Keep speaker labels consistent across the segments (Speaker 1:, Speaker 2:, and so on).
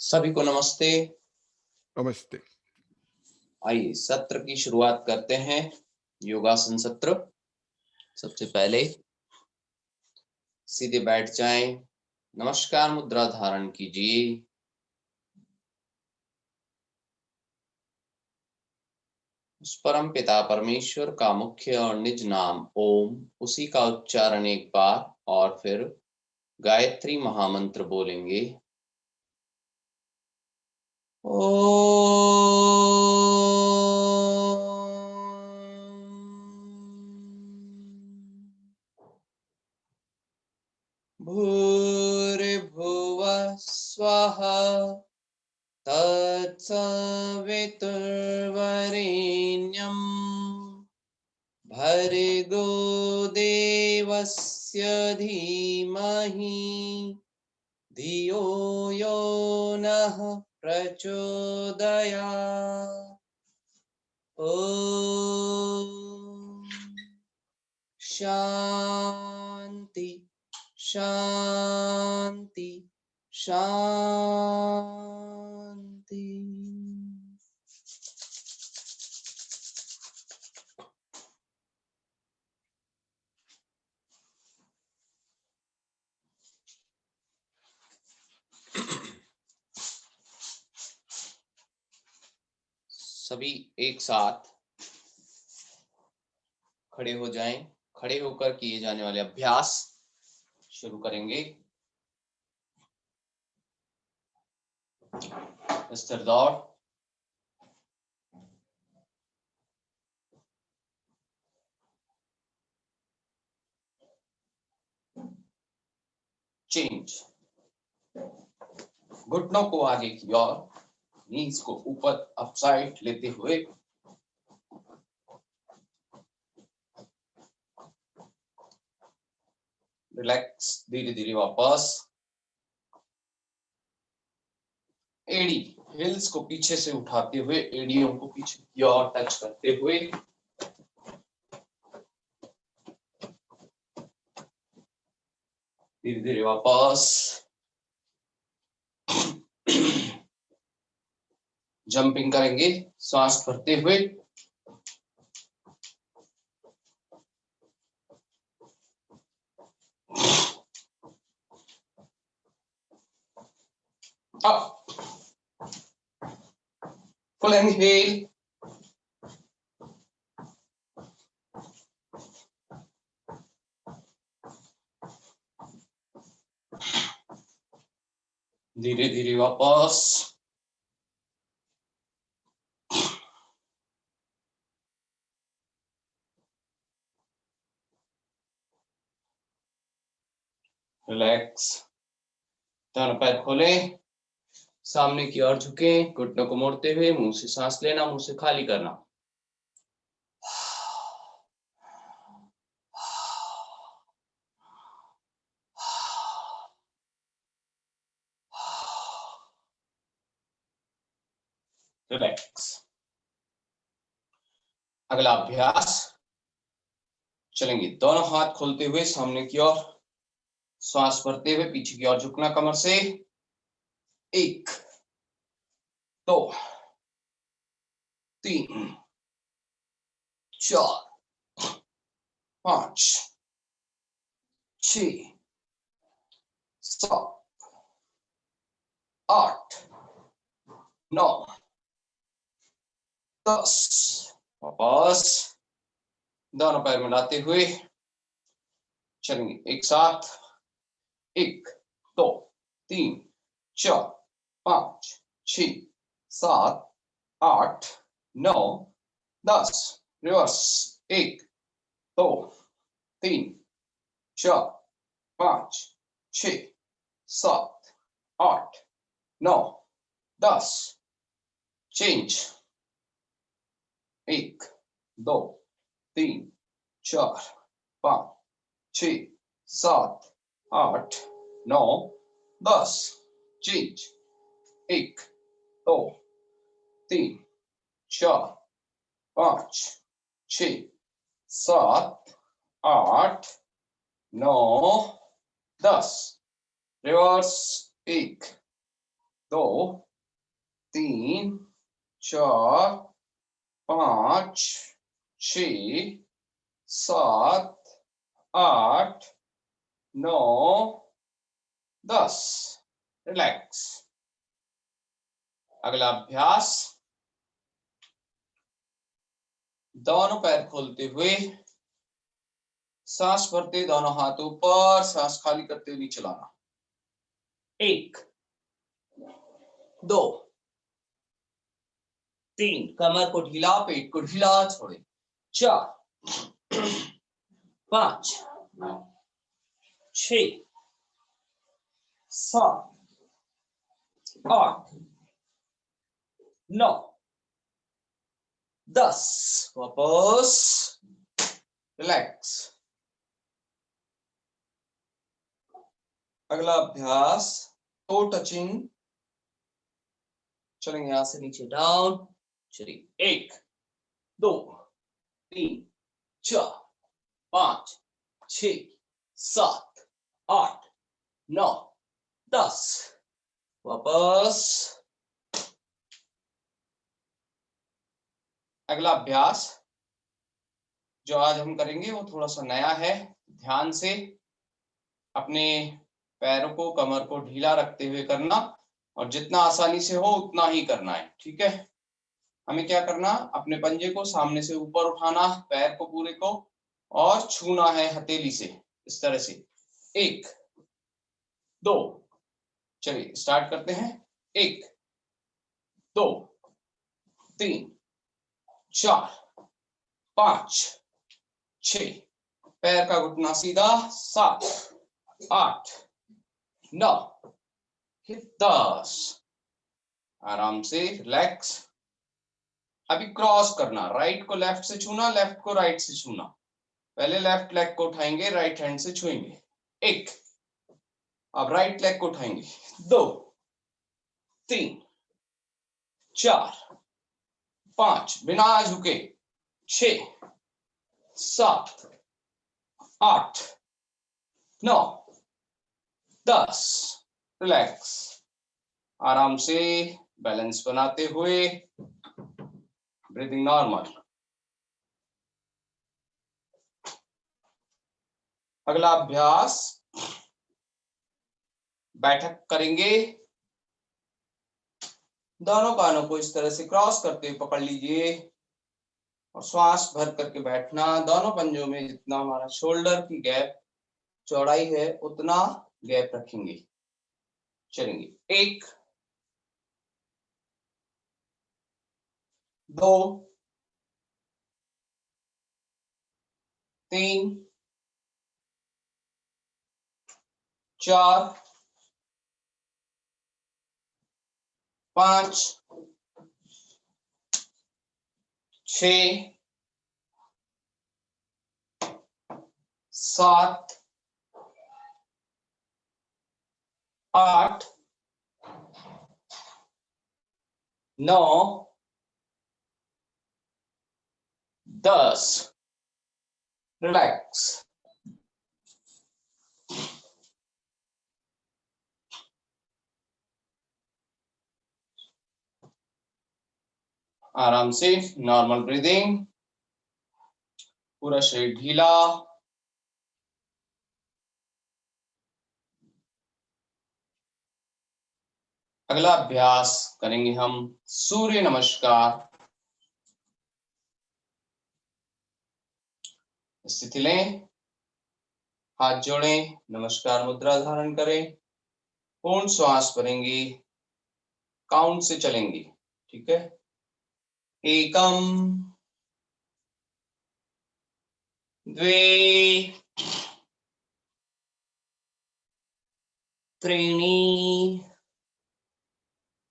Speaker 1: सभी को नमस्ते।
Speaker 2: नमस्ते।
Speaker 1: आइए सत्र की शुरुआत करते हैं। योगासन सत्र। सबसे पहले सीधे बैठ जाएं। नमस्कार मुद्रा धारण कीजिए। उस परम पिता परमेश्वर का मुख्य और निज नाम ओम, उसी का उच्चारण एक बार और फिर गायत्री महामंत्र बोलेंगे। भूर्भुवः स्वः तत्सवितुर्वरेण्यं भर्गो देवस्य धीमहि धियो यो नः प्रचोदयात्। ॐ शांति शांति शांति। सभी एक साथ खड़े हो जाएं। खड़े होकर किए जाने वाले अभ्यास शुरू करेंगे। मिस्टर दौड़, चेंज। घुटनों को आगे की ओर, नीज को ऊपर अपसाइड लेते हुए रिलैक्स। धीरे धीरे वापस। एडी हिल्स को पीछे से उठाते हुए एडियों को पीछे की ओर टच करते हुए धीरे धीरे वापस। जंपिंग करेंगे सांस भरते हुए। अप, फुल इनहेल, धीरे धीरे वापस। रिलैक्स। दोनों पैर खोले, सामने की ओर झुके, घुटनों को मोड़ते हुए मुंह से सांस लेना, मुंह से खाली करना। रिलैक्स। अगला अभ्यास चलेंगे दोनों हाथ खोलते हुए सामने की ओर, श्वास भरते हुए पीछे की ओर झुकना कमर से। 1 2 3 4 5 6 7 8 9 10। वापस दोनों पैर मिलाते हुए चलेंगे एक साथ। 1 2 3 4 5 6 7 8 9 10। Reverse. 1 2 3 4 5 6 7 8 9 10। Change. 1 2 3 4 5 6 7 8 9 10। Change. 1 2 3 4 5 6 7 8 9 10। Reverse. 1 2 3 4 5 6 7 8 9 10। Relax. अगला अभ्यास, दोनों पैर खोलते हुए सांस भरते, दोनों हाथ ऊपर, सांस खाली करते हुए नीचे लाना। 1 2 3, कमर को ढीला, पेट को ढीला छोड़े। 4 5 6 7 8 9 10। वापस रिलैक्स। अगला अभ्यास, टो टचिंग। चलेंगे यहां से नीचे डाउन। चलिए 1 2 3 4 5 6 7 8 9 10। वापस। अगला अभ्यास जो आज हम करेंगे वो थोड़ा सा नया है। ध्यान से अपने पैरों को, कमर को ढीला रखते हुए करना, और जितना आसानी से हो उतना ही करना है, ठीक है। हमें क्या करना, अपने पंजे को सामने से ऊपर उठाना, पैर को पूरे को, और छूना है हथेली से, इस तरह से। 1 2, चलिए स्टार्ट करते हैं। 1 2 3 4 5 6, पैर का घुटना सीधा, 7 8 9 10। आराम से रिलैक्स। अभी क्रॉस करना, राइट को लेफ्ट से छूना, लेफ्ट को राइट से छूना। पहले लेफ्ट लेग को उठाएंगे, राइट हैंड से छुएंगे। 1, अब राइट लेग को उठाएंगे। 2 3 4 5, बिना झुके। 6 7 8 9 10। रिलैक्स। आराम से बैलेंस बनाते हुए, ब्रीदिंग नॉर्मल। अगला अभ्यास, बैठक करेंगे। दोनों कानों को इस तरह से क्रॉस करते हुए पकड़ लीजिए और श्वास भर करके बैठना। दोनों पंजों में जितना हमारा शोल्डर की गैप चौड़ाई है उतना गैप रखेंगे। चलेंगे 1 2 3 4 5 6 7 8 9 10। रिलैक्स। आराम से नॉर्मल ब्रीदिंग, पूरा शरीर ढीला। अगला अभ्यास करेंगे हम सूर्य नमस्कार। स्थिति लें, हाथ जोड़ें, नमस्कार मुद्रा धारण करें, पूर्ण श्वास भरेंगे, काउंट से चलेंगे, ठीक है। 1 2 3,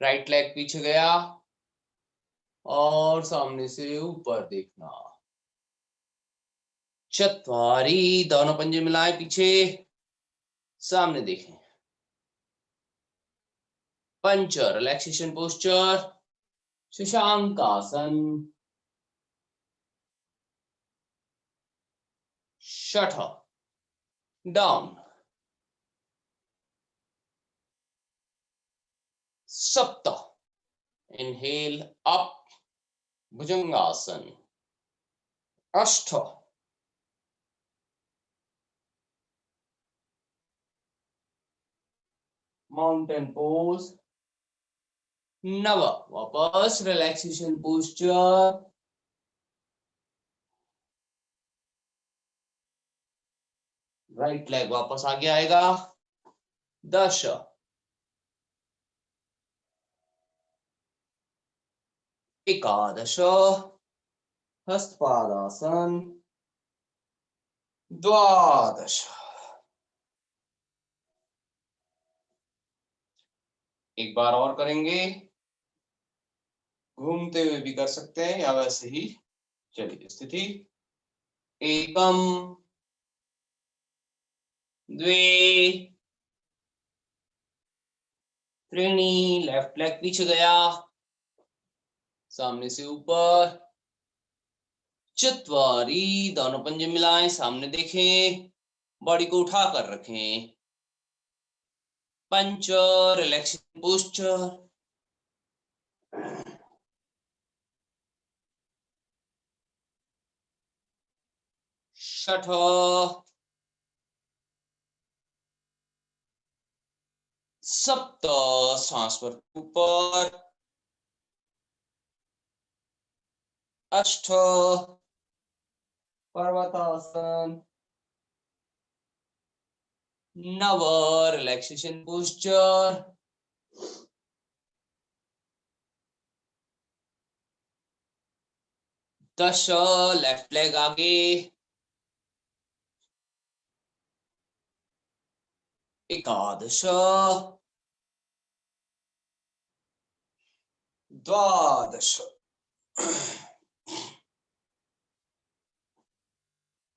Speaker 1: राइट लेग पीछे गया और सामने से ऊपर देखना। 4, दोनों पंजे मिलाए पीछे, सामने देखें। 5, रिलैक्सेशन पोस्चर, शशांक आसन। 6, डाउन। सप्त, इनहेल अप, भुजंगासन। अष्ट, माउंटेन पोज। नव, वापस रिलैक्सेशन पोस्चर। राइट लेग वापस आगे आएगा। 10, एकादश, हस्तपादासन। 12, एक बार और करेंगे, घूमते हुए भी कर सकते हैं या वैसे ही। चलिए, स्थिति एकम, द्वे, त्रीणि, लेफ्ट लेग पीछे गया, सामने से ऊपर। चत्वारी, दोनों पंजे मिलाएं, सामने देखें, बॉडी को उठा कर रखें। पंच, रिलैक्सेशन पोस्चर। छठ, सप्त, सांस पर ऊपर। अष्ट, पर्वतासन। नव, रिलैक्सेशन पोस्चर। 10, लेफ्ट लेग आगे। 11, 12,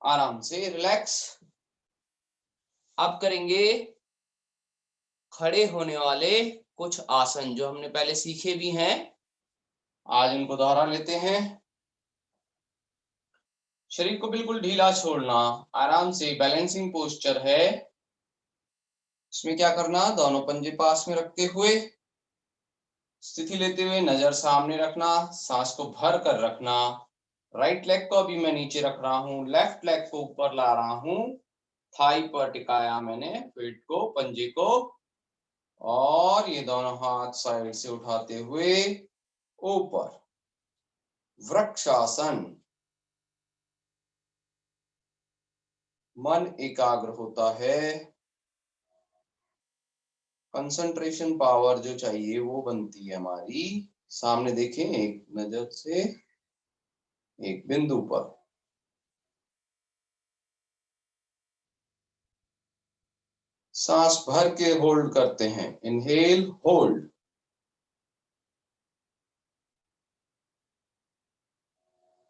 Speaker 1: आराम से रिलैक्स। अब करेंगे खड़े होने वाले कुछ आसन जो हमने पहले सीखे भी हैं, आज इनको दोहरा लेते हैं। शरीर को बिल्कुल ढीला छोड़ना, आराम से बैलेंसिंग पोस्चर है। इसमें क्या करना, दोनों पंजे पास में रखते हुए स्थिति लेते हुए नजर सामने रखना, सांस को भर कर रखना। राइट लेग को अभी मैं नीचे रख रहा हूं, लेफ्ट लेग को ऊपर ला रहा हूं, थाई पर टिकाया मैंने पेट को, पंजे को, और ये दोनों हाथ साइड से उठाते हुए ऊपर, वृक्षासन। मन एकाग्र होता है, कंसंट्रेशन पावर जो चाहिए वो बनती है हमारी। सामने देखें, एक नजर से एक बिंदु पर। सांस भर के होल्ड करते हैं, इनहेल होल्ड,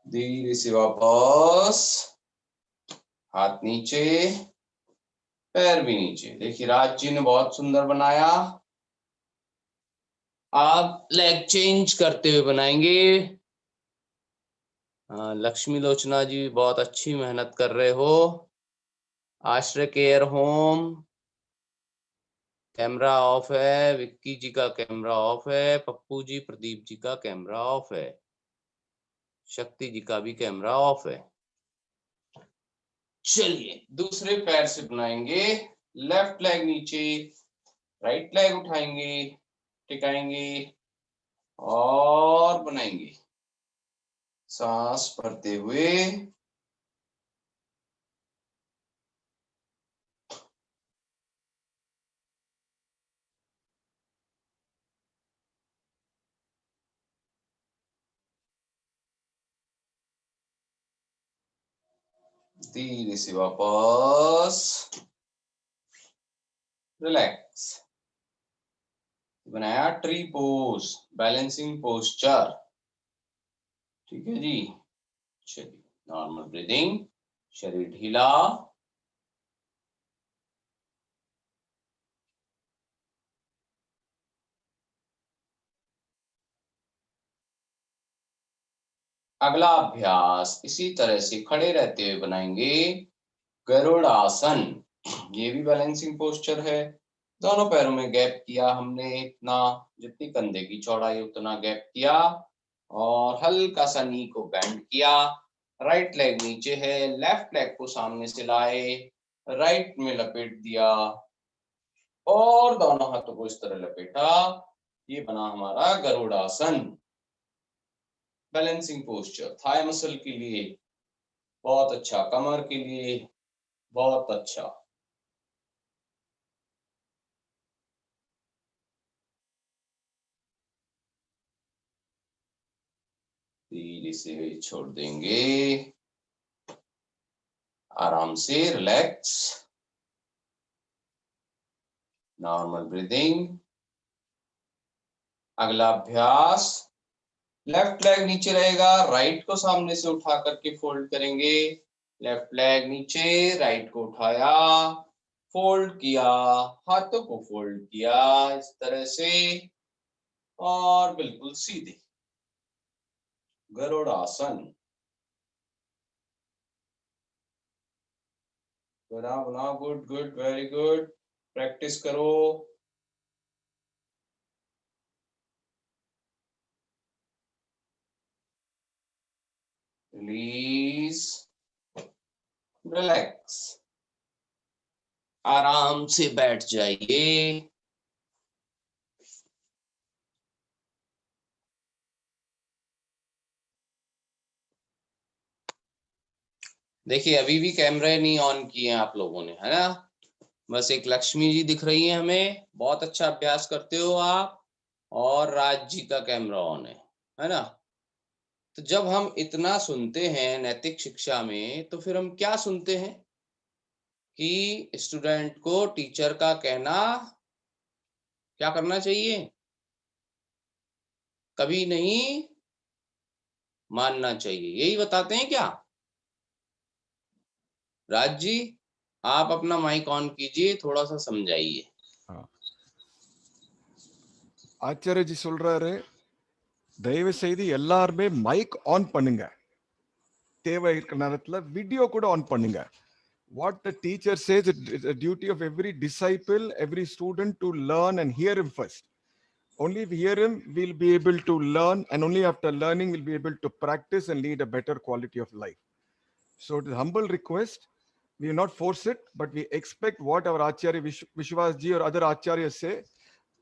Speaker 1: धीरे से वापस, हाथ नीचे, पैर भी नीचे। देखिए, राज जी ने बहुत सुंदर बनाया। आप लेग चेंज करते हुए बनाएंगे। लक्ष्मी लोचना जी बहुत अच्छी मेहनत कर रहे हो। आश्रय केयर होम, कैमरा ऑफ है, विक्की जी का कैमरा ऑफ है, पप्पू जी, प्रदीप जी का कैमरा ऑफ है, शक्ति जी का भी कैमरा ऑफ है। चलिए, दूसरे पैर से बनाएंगे। लेफ्ट लेग नीचे, राइट लेग उठाएंगे, टिकाएंगे और बनाएंगे, सांस भरते हुए। धीरे से वापस, रिलैक्स। बनाया ट्री पोज, बैलेंसिंग पोस्चर। ठीक है जी। चलिए, नॉर्मल ब्रीदिंग, शरीर ढीला। अगला अभ्यास इसी तरह से खड़े रहते हुए बनाएंगे, गरुड़ासन। ये भी बैलेंसिंग पोस्चर है। दोनों पैरों में गैप किया हमने, इतना जितनी कंधे की चौड़ाई उतना गैप किया, और हल्का सा नी को बेंड किया। राइट लेग नीचे है, लेफ्ट लेग को सामने से लाए, राइट में लपेट दिया और दोनों हाथों को इस तरह लपेटा। ये बना हमारा Garudasana. Balancing posture thigh muscle के लिए बहुत अच्छा, कमर के लिए बहुत अच्छा। धीरे से छोड़ देंगे, आराम से रिलैक्स, नॉर्मल ब्रीदिंग। अगला अभ्यास, लेफ्ट लेग नीचे रहेगा, राइट को सामने से उठा करके फोल्ड करेंगे। लेफ्ट लेग नीचे, राइट को उठाया, फोल्ड किया, हाथों को फोल्ड किया इस तरह से, और बिल्कुल सीधे गरुड़ासन। बनाओ बनाओ, good good, very good, practice करो। रिलीज, रिलैक्स, आराम से बैठ जाइए। देखिए अभी भी कैमरे नहीं ऑन किए हैं आप लोगों ने, है ना? बस एक लक्ष्मी जी दिख रही है हमें, बहुत अच्छा अभ्यास करते हो आप, और राज जी का कैमरा ऑन है ना? तो जब हम इतना सुनते हैं नैतिक शिक्षा में, तो फिर हम क्या सुनते हैं कि स्टूडेंट को टीचर का कहना क्या करना चाहिए? कभी नहीं मानना चाहिए, यही बताते हैं क्या? राज जी, आप अपना माइक ऑन कीजिए, थोड़ा सा समझाइए।
Speaker 2: ஆச்சாரியஜி சொல்றாரு, தயவு செய்து எல்லாருமே மைக் ஆன் பண்ணுங்க, தேவை இருக்கிற நேரத்துல வீடியோ கூட ஆன் பண்ணுங்க. What the teacher says, it's a duty of every disciple, every student to learn and hear him first. Only if we hear him, we'll be able to learn, and only after learning, we'll be able to practice and lead a better quality of life. So it is a humble request. We will not force it, but we expect what our Acharya Vishwas ji or other Acharyas say.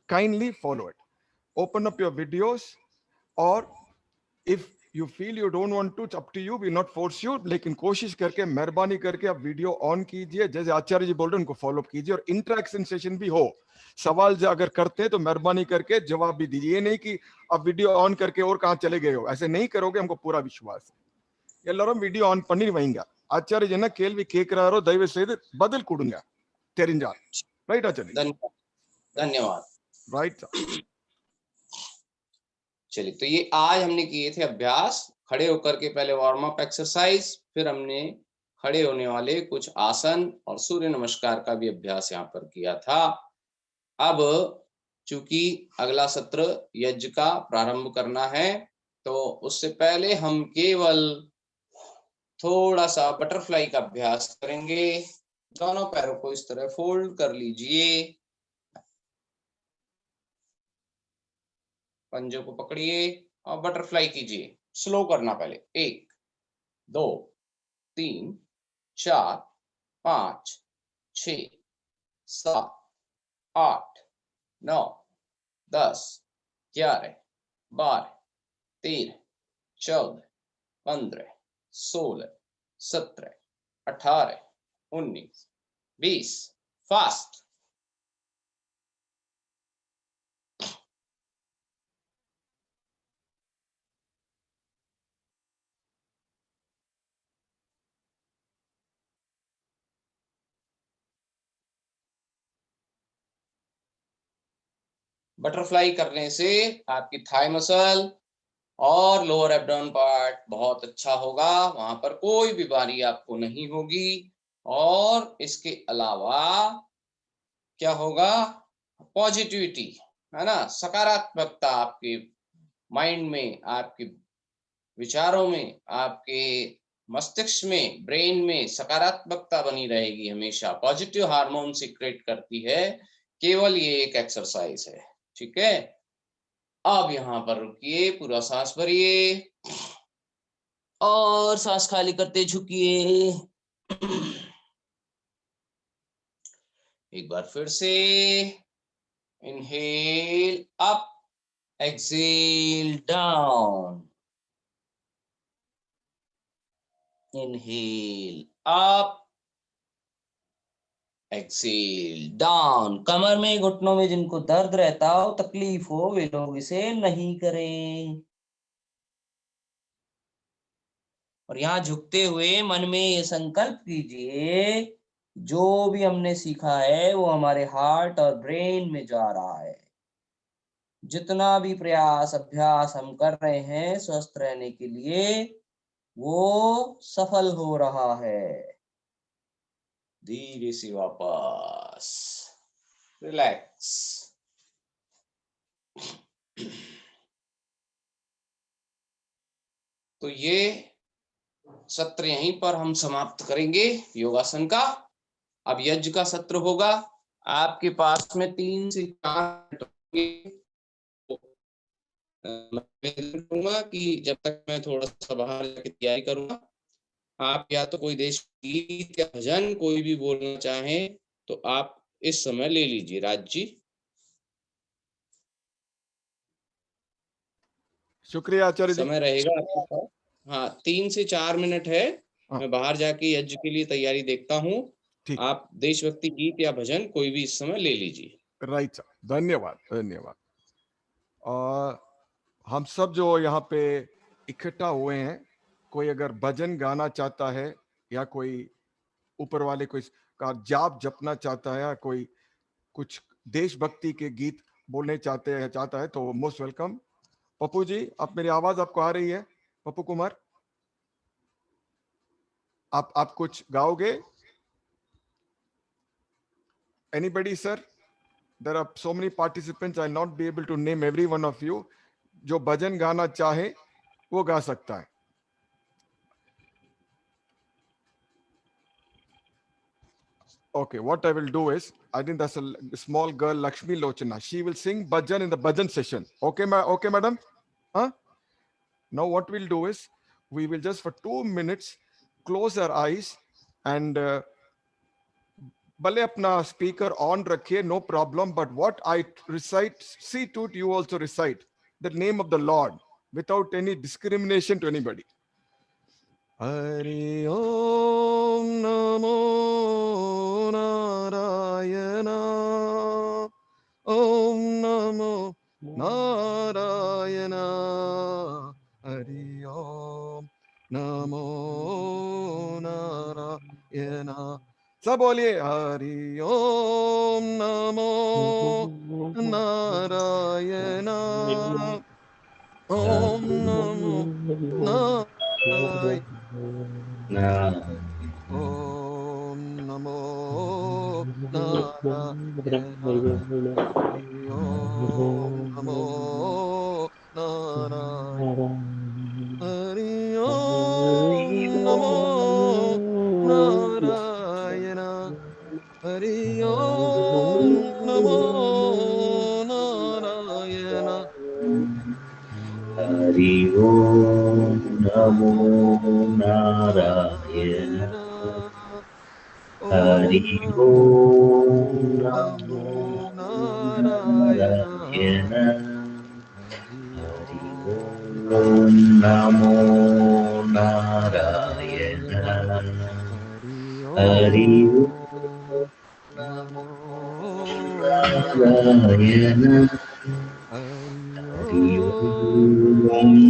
Speaker 2: Kindly follow it. Open up your videos, or if you feel you don't want to, it's up to you. We will not force you, लेकिन कोशिश करके मेहरबानी करके आप video on कीजिए, जैसे आचार्य जी बोल रहे हैं उनको फॉलो कीजिए, और इंटरेक्शन सेशन भी हो। सवाल जो अगर करते हैं तो मेहरबानी करके जवाब भी दीजिए, ये नहीं कि आप वीडियो ऑन करके और कहां चले गए हो, ऐसे नहीं करोगे, हमको पूरा विश्वास है. எல்லாரும் வீடியோ ஆன் பண்ணி வைங்க. ஆச்சாரிய என்ன கேள்வி கேட்கிறாரோ தயவு செய்து பதில் கொடுங்க தெரிஞ்சா. ரைட் ஆச்சாரிய?
Speaker 1: धन्यवाद।
Speaker 2: राइट.
Speaker 1: चलिए, तो ये आज हमने किए थे अभ्यास, खड़े होकर के पहले वार्म अप एक्सरसाइज, फिर हमने खड़े होने वाले कुछ आसन और सूर्य नमस्कार का भी अभ्यास यहाँ पर किया था। अब चूंकि अगला सत्र यज्ञ का प्रारंभ करना है, तो उससे पहले हम केवल थोड़ा सा बटरफ्लाई का अभ्यास करेंगे। दोनों पैरों को इस तरह फोल्ड कर लीजिए, पंजों को पकड़िए और बटरफ्लाई कीजिए। स्लो करना पहले, 1 2 3 4 5 6 7 8 9 10 11 12 13 14 15 16 17 18 19 20। फास्ट। बटरफ्लाई करने से आपकी थाई मसल और लोअर एब्डोमेन पार्ट बहुत अच्छा होगा, वहां पर कोई बीमारी आपको नहीं होगी। और इसके अलावा क्या होगा? पॉजिटिविटी, है ना, सकारात्मकता आपके माइंड में, आपके विचारों में, आपके मस्तिष्क में, ब्रेन में सकारात्मकता बनी रहेगी हमेशा। पॉजिटिव हार्मोन सीक्रेट करती है केवल ये एक एक्सरसाइज है, ठीक है। अब यहां पर रुकिए, पूरा सांस भरिए और सांस खाली करते झुकिए। एक बार फिर से, inhale up, exhale down, inhale up, exhale down. कमर में, घुटनों में जिनको दर्द रहता हो, तकलीफ हो, वे लोग इसे नहीं करें। और यहाँ झुकते हुए मन में ये संकल्प कीजिए, जो भी हमने सीखा है वो हमारे हार्ट और ब्रेन में जा रहा है। जितना भी प्रयास अभ्यास हम कर रहे हैं स्वस्थ रहने के लिए, वो सफल हो रहा है। धीरे से वापस रिलैक्स। तो ये सत्र यहीं पर हम समाप्त करेंगे योगासन का। अब यज्ञ का सत्र होगा। आपके पास में 3 से 4 मिनट होंगे। मैं निवेदन करूंगा कि जब तक मैं थोड़ा सा बाहर जाके तैयारी करूंगा, आप या तो कोई देशगीत या भजन कोई भी बोलना चाहें तो आप इस समय ले लीजिए। राज जी।
Speaker 2: शुक्रिया आचार्य जी।
Speaker 1: समय रहेगा आपके पास। हाँ, 3 से 4 मिनट है।
Speaker 2: हाँ।
Speaker 1: मैं बाहर जाके यज्ञ के लिए तैयारी देखता हूँ।
Speaker 2: ठीक।
Speaker 1: आप देशभक्ति गीत या भजन कोई भी इस समय ले लीजिए।
Speaker 2: राइट सर, धन्यवाद धन्यवाद। और हम सब जो यहाँ पे इकट्ठा हुए हैं, कोई अगर भजन गाना चाहता है या कोई ऊपर वाले कोई का जाप जपना चाहता है या कोई कुछ देशभक्ति के गीत बोलने चाहता है तो मोस्ट वेलकम। पप्पू जी, आप मेरी आवाज आपको आ रही है? पप्पू कुमार, आप कुछ गाओगे? Anybody sir? There are so many participants, I not be able to name every one of you. जो भजन गाना चाहे वो गा सकता है। Okay, what I will do is, I think that's a small girl, Lakshmi Lochana. She will sing bhajan in the bhajan session. Okay, okay, madam? Huh? Now what we'll do is, we will just for 2 minutes close our eyes and भले अपना speaker on रखिए, no problem. But what I recite, see to it, you also recite the name of the Lord without any discrimination to anybody. Hari Om Namo Narayana. Om Namo Narayana. Hari Om Namo Narayana. सब बोलिए, हरि ओम नमो नारायण, ओम नमो नारायण, ओम नमो नारायण, हरि ओम नमो नारायण, हरि ओम नमो नारायण, हरि ओम नमो नारायण,
Speaker 3: हरि ओम नमो नारायण, हरि ओम नमो नारायण, हरि ओम नमो नारायण, हरि ओम नमो नारायण, हरि ओम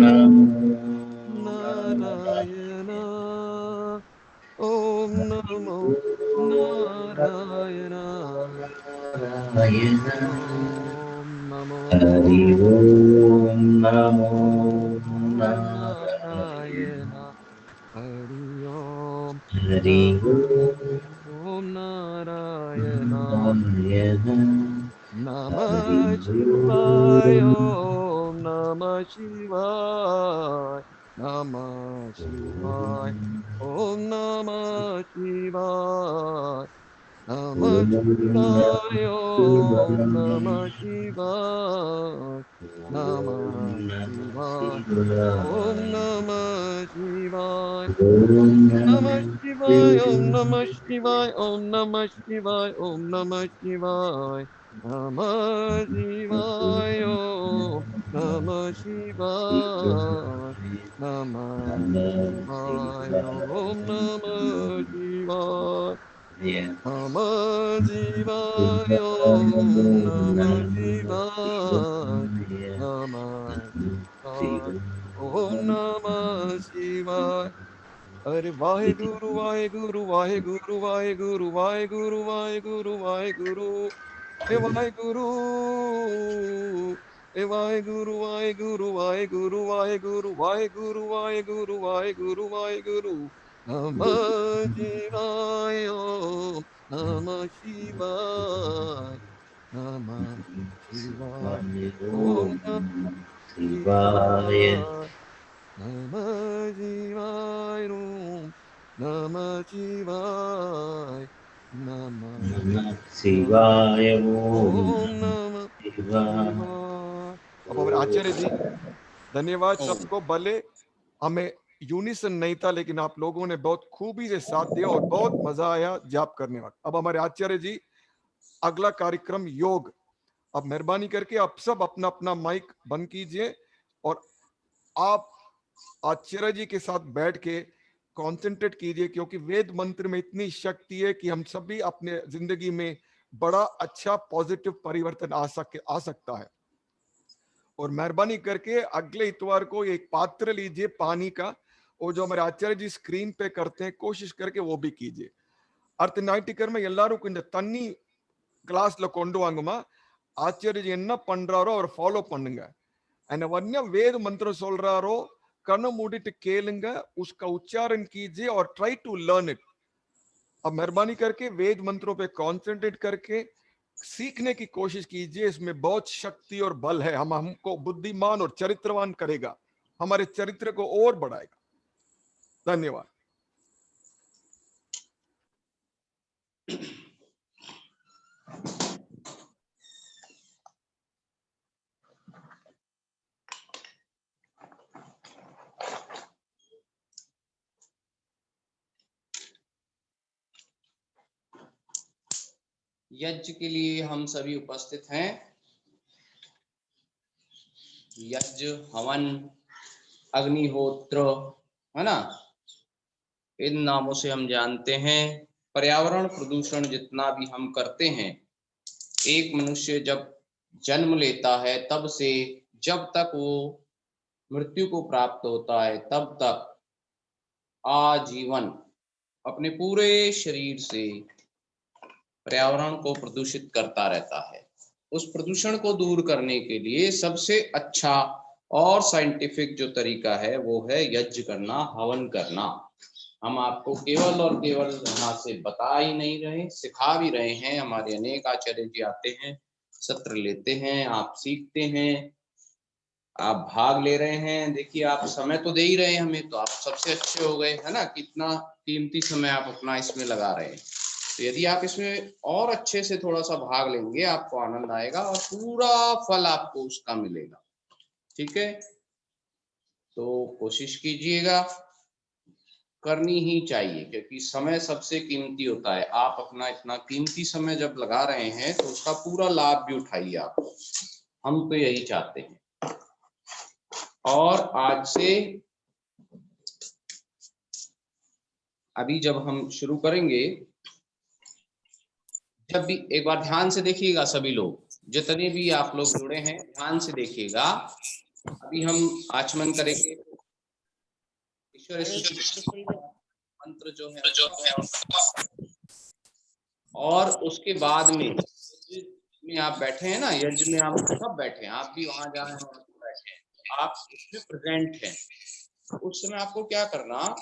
Speaker 3: नमो
Speaker 2: नारायण, ओम नमो नारायण,
Speaker 3: नारायण,
Speaker 2: ओम नमो
Speaker 3: हरि ओम नमो
Speaker 2: नारायण, हरि ओम
Speaker 3: हरि
Speaker 2: ओम नारायण,
Speaker 3: नारायण, हरि
Speaker 2: नमः शिवाय, ओम नमः शिवाय, नमः शिवाय, ओम नमः शिवाय, नमः शिवाय ओम नमः शिवाय नमः शिवाय ओम नमः शिवाय नमः शिवाय ओम नमः शिवाय ओम नमः शिवाय ओम नमः शिवाय नमः शिवाय ओम नमः शिवाय नमः शिवाय ओम नमः शिवाय नमः शिवाय ओम नमः शिवाय नमः शिवाय ओम नमः शिवाय अरे वाहेगुरु वाहेगुरु वाहेगुरु वाहेगुरु वाहेगुरु वाहेगुरु वाहेगुरु हे वाहेगुरु हे वाहेगुरु वाहेगुरु वाहेगुरु वाहेगुरु वाहेगुरु वाहेगुरु वाहेगुरु वाहेगुरु नमः शिवाय ओम नमः शिवाय नमः शिवाय ओम नमः शिवाय नमः शिवाय ओम नमः शिवाय नमः
Speaker 3: शिवाय
Speaker 2: ओम नमः
Speaker 3: शिवाय।
Speaker 2: शिवाय। अब हमारे आचार्य जी धन्यवाद
Speaker 1: ओम।
Speaker 2: सबको। भले हमें यूनिसन नहीं था लेकिन आप लोगों ने बहुत खूबी से साथ दिया और बहुत मजा आया जाप करने वक्त। अब हमारे आचार्य जी अगला कार्यक्रम योग। अब मेहरबानी करके आप सब अपना अपना माइक बंद कीजिए और आप आचार्य जी के साथ बैठ के कंसंट्रेट कीजिए, क्योंकि वेद मंत्र में इतनी शक्ति है कि हम सभी अपने जिंदगी में बड़ा अच्छा पॉजिटिव परिवर्तन आ सकता है। और मेहरबानी करके अगले इतवार को एक पात्र लीजिए पानी का, और जो हमारे आचार्य जी स्क्रीन पे करते हैं कोशिश करके वो भी कीजिए। அர்த்த எல்லாருக்கும் இந்த தண்ணி கிளாஸ்ல கொண்டு வாங்குமா, ஆச்சரிய என்ன பண்றாரோ அவர் ஃபாலோ பண்ணுங்க। என்ன வேத मंत्र சொல்றாரோ कन्न मूडिट கேளுங்க, उसका उच्चारण कीजिए और ट्राई टू लर्न इट। अब मेहरबानी करके वेद मंत्रों पे कंसंट्रेट करके सीखने की कोशिश कीजिए, इसमें बहुत शक्ति और बल है। हमको बुद्धिमान और चरित्रवान करेगा, हमारे चरित्र को और बढ़ाएगा। धन्यवाद।
Speaker 1: यज्ञ के लिए हम सभी उपस्थित हैं। यज्ञ, हवन, अग्निहोत्र, है ना, इन नामों से हम जानते हैं। पर्यावरण प्रदूषण जितना भी हम करते हैं, एक मनुष्य जब जन्म लेता है तब से जब तक वो मृत्यु को प्राप्त होता है तब तक आजीवन अपने पूरे शरीर से पर्यावरण को प्रदूषित करता रहता है। उस प्रदूषण को दूर करने के लिए सबसे अच्छा और साइंटिफिक जो तरीका है वो है यज्ञ करना, हवन करना। हम आपको केवल और केवल यहाँ से बता ही नहीं रहे, सिखा भी रहे हैं। हमारे अनेक आचार्य जी आते हैं, सत्र लेते हैं, आप सीखते हैं, आप भाग ले रहे हैं। देखिए आप समय तो दे ही रहे हैं हमें, तो आप सबसे अच्छे हो गए, है ना। कितना कीमती समय आप अपना इसमें लगा रहे हैं। तो यदि आप इसमें और अच्छे से थोड़ा सा भाग लेंगे, आपको आनंद आएगा और पूरा फल आपको उसका मिलेगा। ठीक है, तो कोशिश कीजिएगा, करनी ही चाहिए, क्योंकि समय सबसे कीमती होता है। आप अपना इतना कीमती समय जब लगा रहे हैं तो उसका पूरा लाभ भी उठाइए आप। हम तो यही चाहते हैं। और आज से अभी जब हम शुरू करेंगे, जब भी एक बार ध्यान से देखिएगा, सभी लोग जितने भी आप लोग जुड़े हैं ध्यान से देखिएगा। अभी हम आचमन करेंगे, ईश्वर मंत्र जो है और उसके बाद में आप बैठे हैं ना, यज्ञ में आप सब बैठे हैं, आप भी वहां जाए और बैठे हैं, आप उसमें प्रेजेंट हैं। उस समय आपको क्या करना,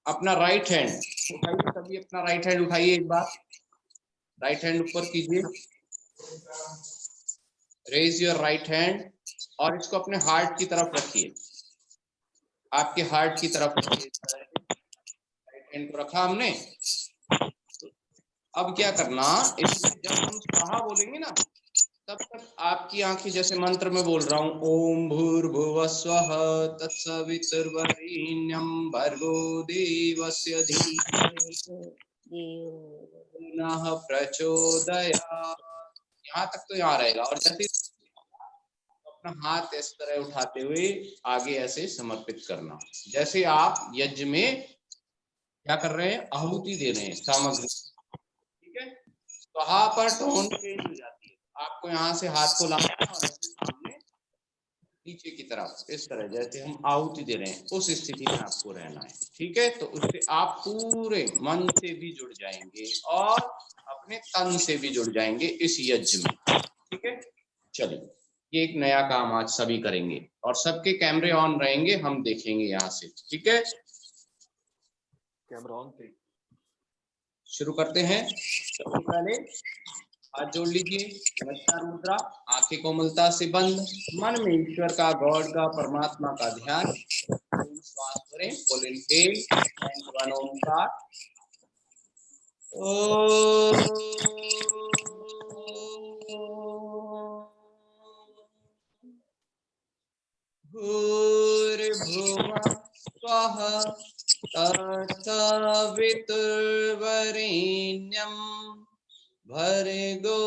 Speaker 1: अपना राइट हैंड उठाइए, सभी अपना राइट हैंड उठाइए, एक बार राइट हैंड ऊपर कीजिए, रेज योर राइट हैंड, और इसको अपने हार्ट की तरफ रखिए, आपके हार्ट की तरफ रखिए। राइट हैंड को रखा हमने, अब क्या करना, इसमें जब हम स्वाहा बोलेंगे ना, तब तक आपकी आंखें, जैसे मंत्र में बोल रहा हूं, ओम भूर्भुवः स्वः तत्सवितुर्वरेण्यं भर्गो देवस्य धीमहि नः प्रचोदयात्। यहाँ तक तो यहाँ रहेगा। और जैसे अपना हाथ इस तरह उठाते हुए आगे ऐसे समर्पित करना, जैसे आप यज्ञ में क्या कर रहे हैं, आहुति दे रहे हैं सामग्री। ठीक है, स्वाहा पर टोन चेंज हो जाती है। आपको यहाँ से हाथ को लाना है और ऐसे सामने नीचे की तरफ इस तरह, जैसे हम आहुति दे रहे हैं, उस स्थिति में आपको रहना है। ठीक है, तो उससे आप पूरे मन से भी जुड़ जाएंगे और अपने तन से भी जुड़ जाएंगे इस यज्ञ में। ठीक है, चलिए, ये एक नया काम आज सभी करेंगे और सबके कैमरे ऑन रहेंगे, हम देखेंगे यहाँ से। ठीक है,
Speaker 2: कैमरा ऑन थे।
Speaker 1: शुरू करते हैं। सबसे पहले हाथ जोड़ लीजिए, नमस्कार मुद्रा, आंखें कोमलता से बंद, मन में ईश्वर का, गॉड का, परमात्मा का ध्यान। श्वास भरें, full inhale and one Omkar. भूर्भुवः स्वः तत्सवितुर्वरेण्यं भर्गो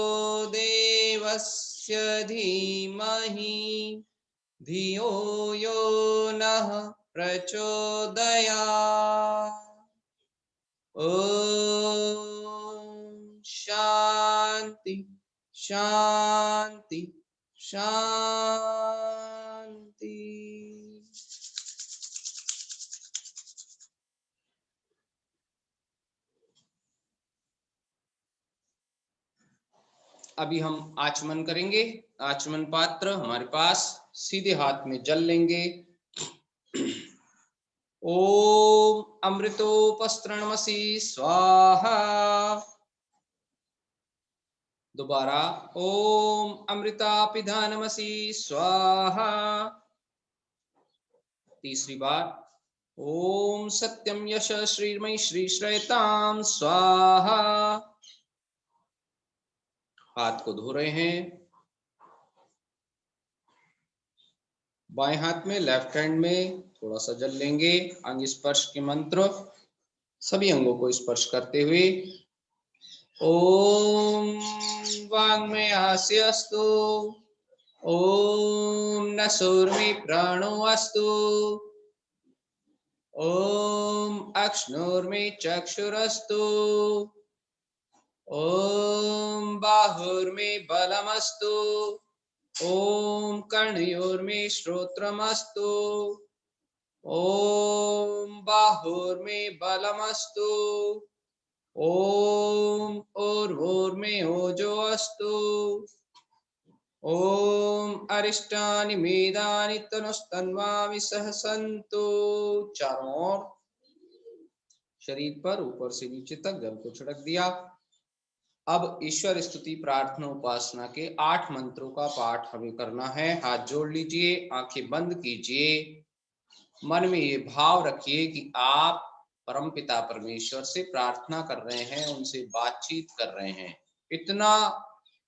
Speaker 1: देवस्य धीमहि धियो यो नः प्रचोदयात्। ओम शांति शांति शांति। अभी हम आचमन करेंगे। आचमन पात्र हमारे पास, सीधे हाथ में जल लेंगे। ओम अमृतोपस्त्रणमसि स्वाहा। दोबारा, ओम अमृतापिधानमसि स्वाहा। तीसरी बार, ओम सत्यम यश श्रीमयी श्री श्रेताम स्वाहा। हाथ को धो रहे हैं, बाएं हाथ में, लेफ्ट हैंड में थोड़ा सा जल लेंगे। अंग स्पर्श के मंत्र, सभी अंगों को स्पर्श करते हुए। ओम वाङ्मे आस्य अस्तु, ओम नसोर्मे प्राणो अस्तु, ओम अक्ष्णोर्मे चक्षुरस्तु, ओम बाहुर्मे बलमस्तु, ओम कर्णयोर्मे श्रोत्रमस्तु, ओम बाहुर्मे बलमस्तु, ओम ऊर्ध्वोर्मे ओजो अस्तु, ओम अरिष्टानि मेदानि तनुस्तन्वामि सहसन्तु। चारों ओर शरीर पर ऊपर से नीचे तक जल को छिड़क दिया। अब ईश्वर स्तुति प्रार्थना उपासना के 8 मंत्रों का पाठ हमें करना है। हाथ जोड़ लीजिए, आंखें बंद कीजिए, मन में ये भाव रखिए कि आप परमपिता परमेश्वर से प्रार्थना कर रहे हैं, उनसे बातचीत कर रहे हैं। इतना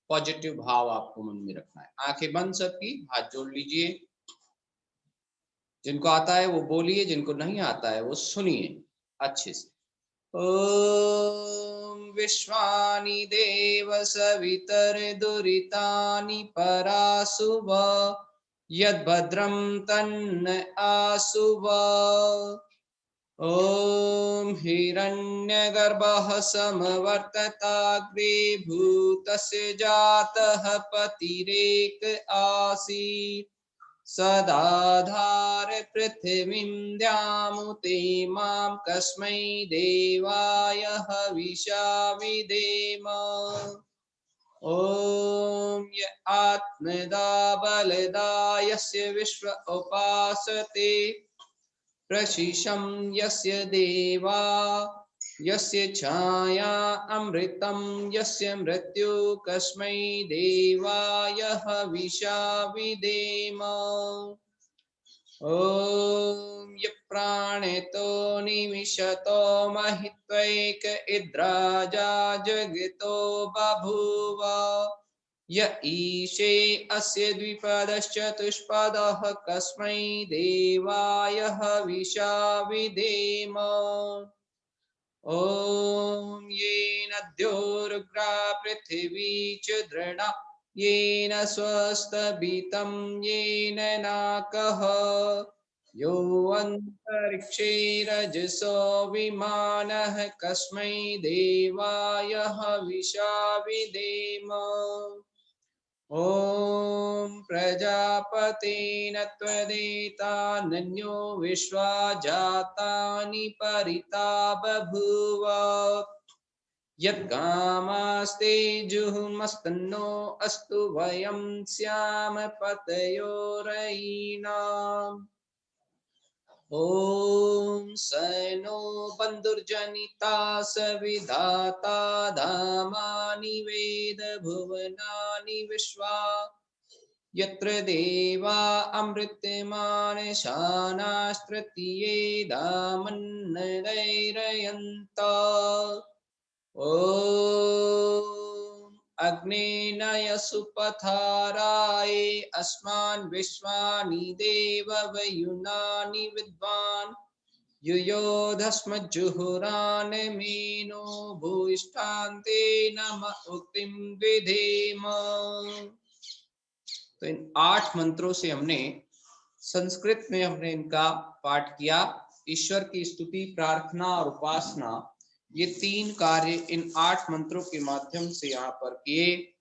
Speaker 1: पॉजिटिव भाव आपको मन में रखना है। आंखें बंद सबकी, हाथ जोड़ लीजिए। जिनको आता है वो बोलिए, जिनको नहीं आता है वो सुनिए अच्छे से। ओम विश्वानि देव सवितर दुरितानि परासुव यद्भद्रं तन्न आसुव। ओम हिरण्यगर्भः समवर्तताग्रे भूतस्य जातः पतिरेक आसीत् सदाधार पृथिवीं द्यामुते मां कस्मै देवाय हविषा विधेम। ओम य आत्मदा बलदा यस्य विश्व उपासते प्रशिशं यस्य देवा यस्य छाया अमृतं यस्य मृत्यु कस्मै देवाय हविषा विधेम। ॐ यप्राणेतो निमिषतो महित्वैक इद्राजा जगतो बभूव य ईशे अस्य द्विपदश्चतुष्पदः कस्मै देवाय हविषा विधेम ॐ येन द्योरुग्रा पृथिवी च दृढा येन स्वस्तभितं येन नाकः यो अन्तरिक्षे रजसो विमानः कस्मै देवाय हविषा विधेम ॐ प्रजापतेन त्वदेतानन्यो विश्वा जातानि परिता बभूव यद्गामास्ते जुहुमस्तन्नो अस्तु वयं स्याम पतयो रयीणाम् ॐ सनो बन्धुर्जनिता सविधाता धामानि वेद भुवनानि विश्वा यत्र देवा अमृतमानशानास्तृतीये धामन्नदैरयन्त ॐ अग्नेनय सुपथाराय अस्मान् विश्वानि देव वयुनानि विद्वान् युयोधस्मज्जुहुरान् मेनो भूयिष्ठान्ते नम उक्तिं विधेम। तो इन 8 मंत्रों से हमने संस्कृत में हमने इनका पाठ किया। ईश्वर की स्तुति, प्रार्थना और उपासना, ये 3 कार्य इन 8 मंत्रों के माध्यम से यहाँ पर किए।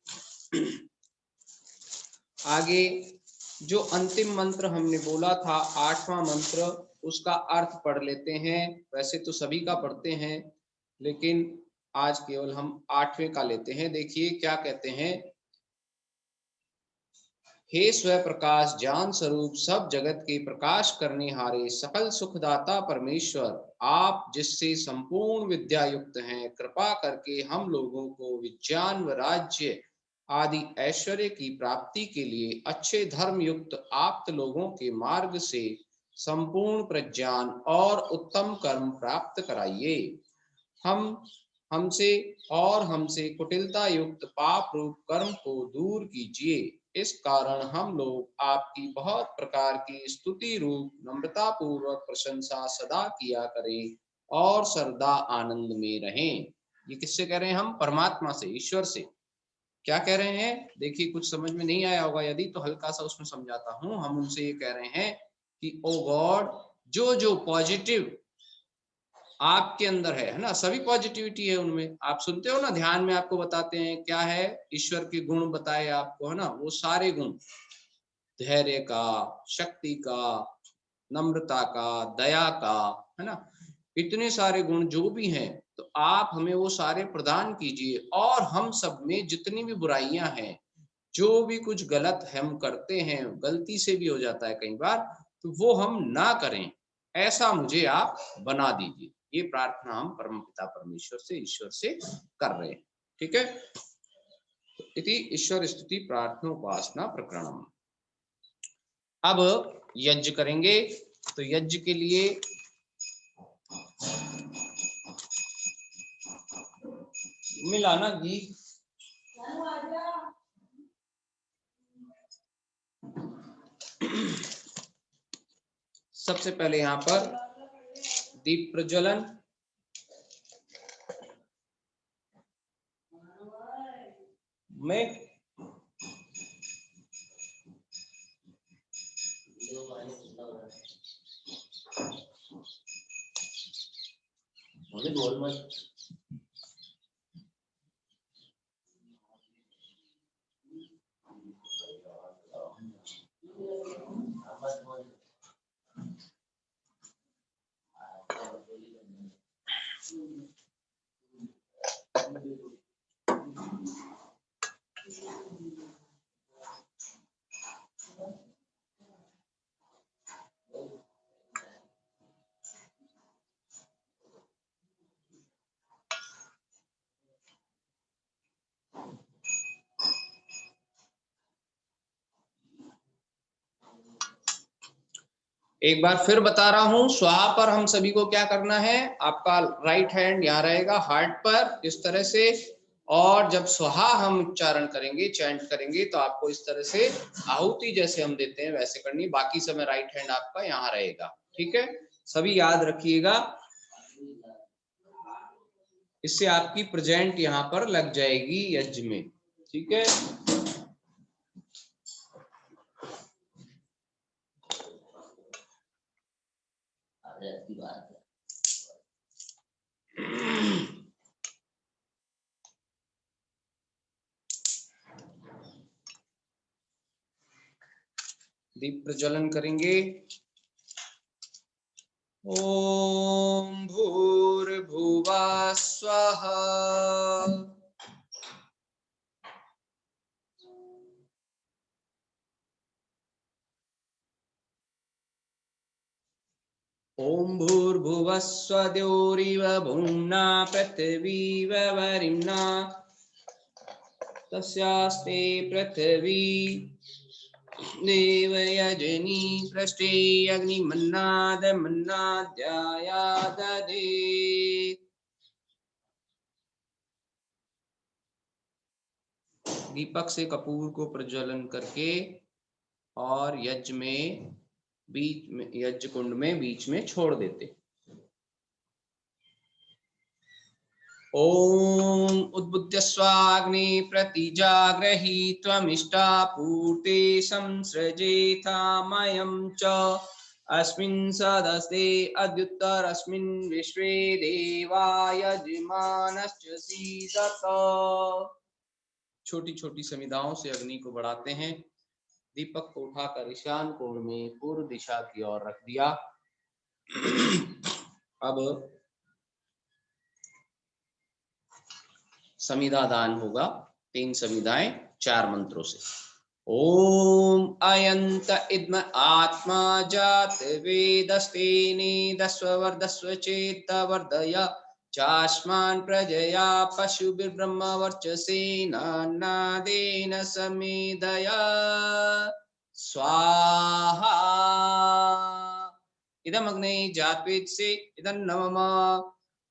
Speaker 1: आगे जो अंतिम मंत्र हमने बोला था, 8वां मंत्र, उसका अर्थ पढ़ लेते हैं। वैसे तो सभी का पढ़ते हैं, लेकिन आज केवल हम 8वें का लेते हैं। देखिए क्या कहते हैं। हे स्वयं प्रकाश ज्ञान स्वरूप सब जगत के प्रकाश करने हारे सकल सुखदाता परमेश्वर, आप जिससे संपूर्ण विद्या युक्त हैं, कृपा करके हम लोगों को विज्ञान व राज्य आदि ऐश्वर्य की प्राप्ति के लिए अच्छे धर्म युक्त आप्त लोगों के मार्ग से संपूर्ण प्रज्ञान और उत्तम कर्म प्राप्त कराइए। हमसे कुटिलता युक्त पाप रूप कर्म को दूर कीजिए। इस कारण हम लोग आपकी बहुत प्रकार की स्तुति रूप नम्रता पूर्वक प्रशंसा सदा किया करें और सर्वदा आनंद में रहें। ये किससे कह रहे हैं हम? परमात्मा से, ईश्वर से। क्या कह रहे हैं? देखिए कुछ समझ में नहीं आया होगा यदि, तो हल्का सा उसमें समझाता हूं। हम उनसे ये कह रहे हैं कि ओ गॉड, जो जो पॉजिटिव आपके अंदर है ना, सभी पॉजिटिविटी है उनमें। आप सुनते हो ना, ध्यान में आपको बताते हैं क्या है, ईश्वर के गुण बताए आपको, है ना, वो सारे गुण, धैर्य का, शक्ति का, नम्रता का, दया का, है ना, इतने सारे गुण जो भी हैं, तो आप हमें वो सारे प्रदान कीजिए। और हम सब में जितनी भी बुराइयां हैं, जो भी कुछ गलत हम करते हैं, गलती से भी हो जाता है कई बार, तो वो हम ना करें, ऐसा मुझे आप बना दीजिए। ये प्रार्थना हम परमपिता परमेश्वर से, ईश्वर से कर रहे हैं। ठीक है। इति ईश्वर स्तुति प्रार्थना उपासना प्रकरणम। अब यज्ञ करेंगे। तो यज्ञ के लिए मिलाना घी, सबसे पहले यहाँ पर दीप प्रज्वलन, में एक बार फिर बता रहा हूं, स्वाहा पर हम सभी को क्या करना है, आपका राइट हैंड यहाँ रहेगा हार्ट पर इस तरह से, और जब स्वाहा हम उच्चारण करेंगे, चैंट करेंगे, तो आपको इस तरह से आहुति जैसे हम देते हैं वैसे करनी, बाकी समय राइट हैंड आपका यहाँ रहेगा। ठीक है, सभी याद रखिएगा, इससे आपकी प्रेजेंट यहाँ पर लग जाएगी यज्ञ में। ठीक है, दीप प्रज्वलन करेंगे। ओम भूर्भुवः स्वः। ओम भूर्भुवः स्वद्योरिव भुम्ना पृथिवीव वरिम्ना तस्यास्ते पृथिवी देवयजनी पृष्ठे अग्निमन्नादमन्नाद्यायाददे। दीपक से कपूर को प्रज्वलन करके और यज्ञ में बीच में, यज्ञ कुंड में बीच में छोड़ देते। ओम उद्बुद्ध स्वाग्नि प्रतिजाग्रही त्वमिष्टा पूर्ते संसृजेथामयं च अस्मिन् सदस्ते अद्युत्तरस्मिन् विश्वे देवा यजमानश्च सीदत। छोटी छोटी समिधाओं से अग्नि को बढ़ाते हैं। दीपक को उठाकर ईशान कोण में पूर्व दिशा की ओर रख दिया। अब समिधा दान होगा, 3 समिधाएं 4 मंत्रों से। ओम अयंत इद्म आत्मा जात वेदस्तेने दस्व वर्धस्व चेत वर्धय चास्मान् प्रजया पशुभिर्ब्रह्म वर्चसेनानादेन समेधय स्वाहा। इदम् अग्ने जात्वेत्से इदं नमः।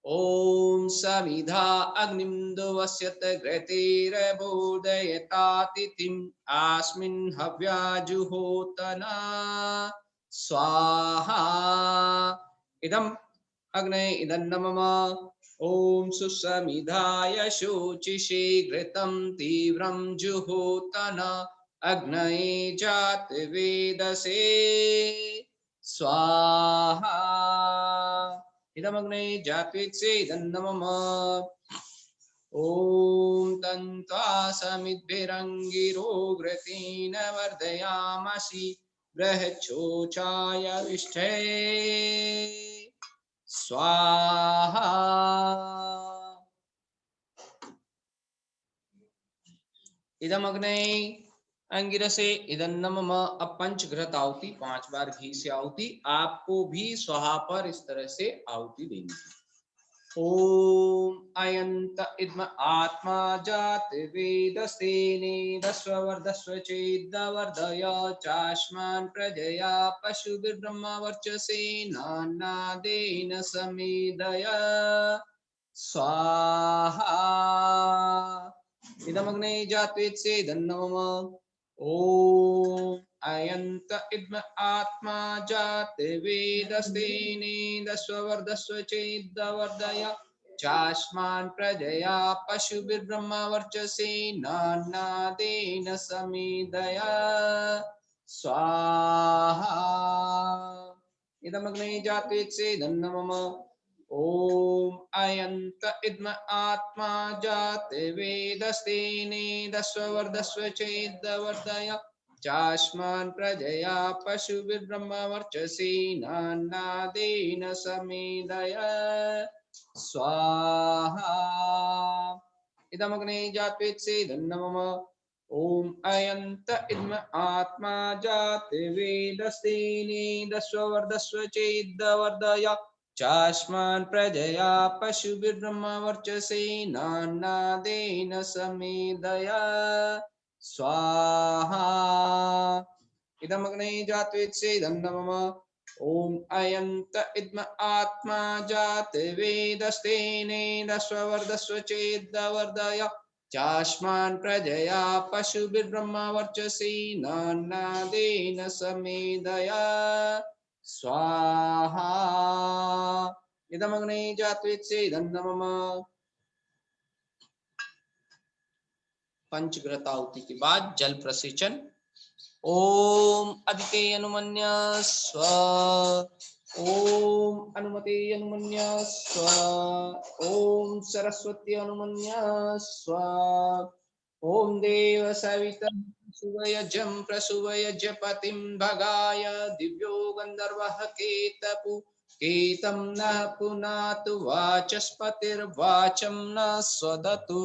Speaker 1: ओम समिधा अग्निं दुवस्यत घृतेरबोधयतातिथिम् आस्मिन् हव्याजुहोतना स्वाहा। इदम् अग्ने इदं नमः। ओम सुसमिधाय शोचिषे घृतं तीव्रं जुहोतना अग्नये जातवेदसे स्वाहा। इदमग्ने जात्वेत्से इदं नमः। ओम तन्त्वा समिद्भिरङ्गिरो घृतेन वर्धयामसि बृहच्छोचाय विष्ठे स्वाहा। इदमग्ने अंगिरसे इदं नमः। अब पंचघृत आहुति 5 बार घी से आहुति, आपको भी स्वाहा पर इस तरह से आहुति देनी। ओम अयंत इद्म आत्मा जात वेदस्तेने दस्व वर्धस्व चेद्वर्धय चास्मान् प्रजया पशुभिर्ब्रह्म वर्चसेनानादेन समेधय स्वाहा। इदमग्ने जात्वेत्से इदं नमः। ओम अयंत इद्म आत्मा जात वेदस्तेने दस्व वर्धस्व चेद्वर्धय चास्मान् प्रजया पशुभिर्ब्रह्म वर्चसेनानादेन समेधय स्वाहा। इदमग्ने जात्वेत्से इदं नमः। ओम अयंत इद्म आत्मा जात वेदस्तेने दस्व वर्धस्व चेद्वर्धय चास्मान् प्रजया पशुभिर्ब्रह्म वर्चसेनानादेन समेधय स्वाहा। इदमग्ने जात्वेत्से इदं नमः। ओम अयंत इद्म आत्मा जात वेदस्तेने दस्व वर्धस्व चेद्वर्धय चास्मान् प्रजया पशुभिर्ब्रह्म वर्चसेनानादेन समेधय स्वाहा। इदमग्ने जात्वेत्से इदं नमः। ओम अयंत इद्म आत्मा जात वेदस्तेनेदस्व वर्धस्व चेद्वर्धय चास्मान् प्रजया पशुभिर्ब्रह्म वर्चसी नान्नादेन समेदया स्वाहा इदमग्ने जात्वेत्सेदन्नमम। पंचग्रत आहुति के बाद जल प्रसेचन। ओम अदिते अनुमन्य स्व, ओम अनुमते अनुमन्य स्व, ओम सरस्वती अनुमन्य स्व, ओम देव सविता सुवयजं प्रसुवयजपतिं भगाय दिव्यो गंधर्वः केतपु केतं नः पुनातु वाचस्पतिर्वाचं न स्वदतु।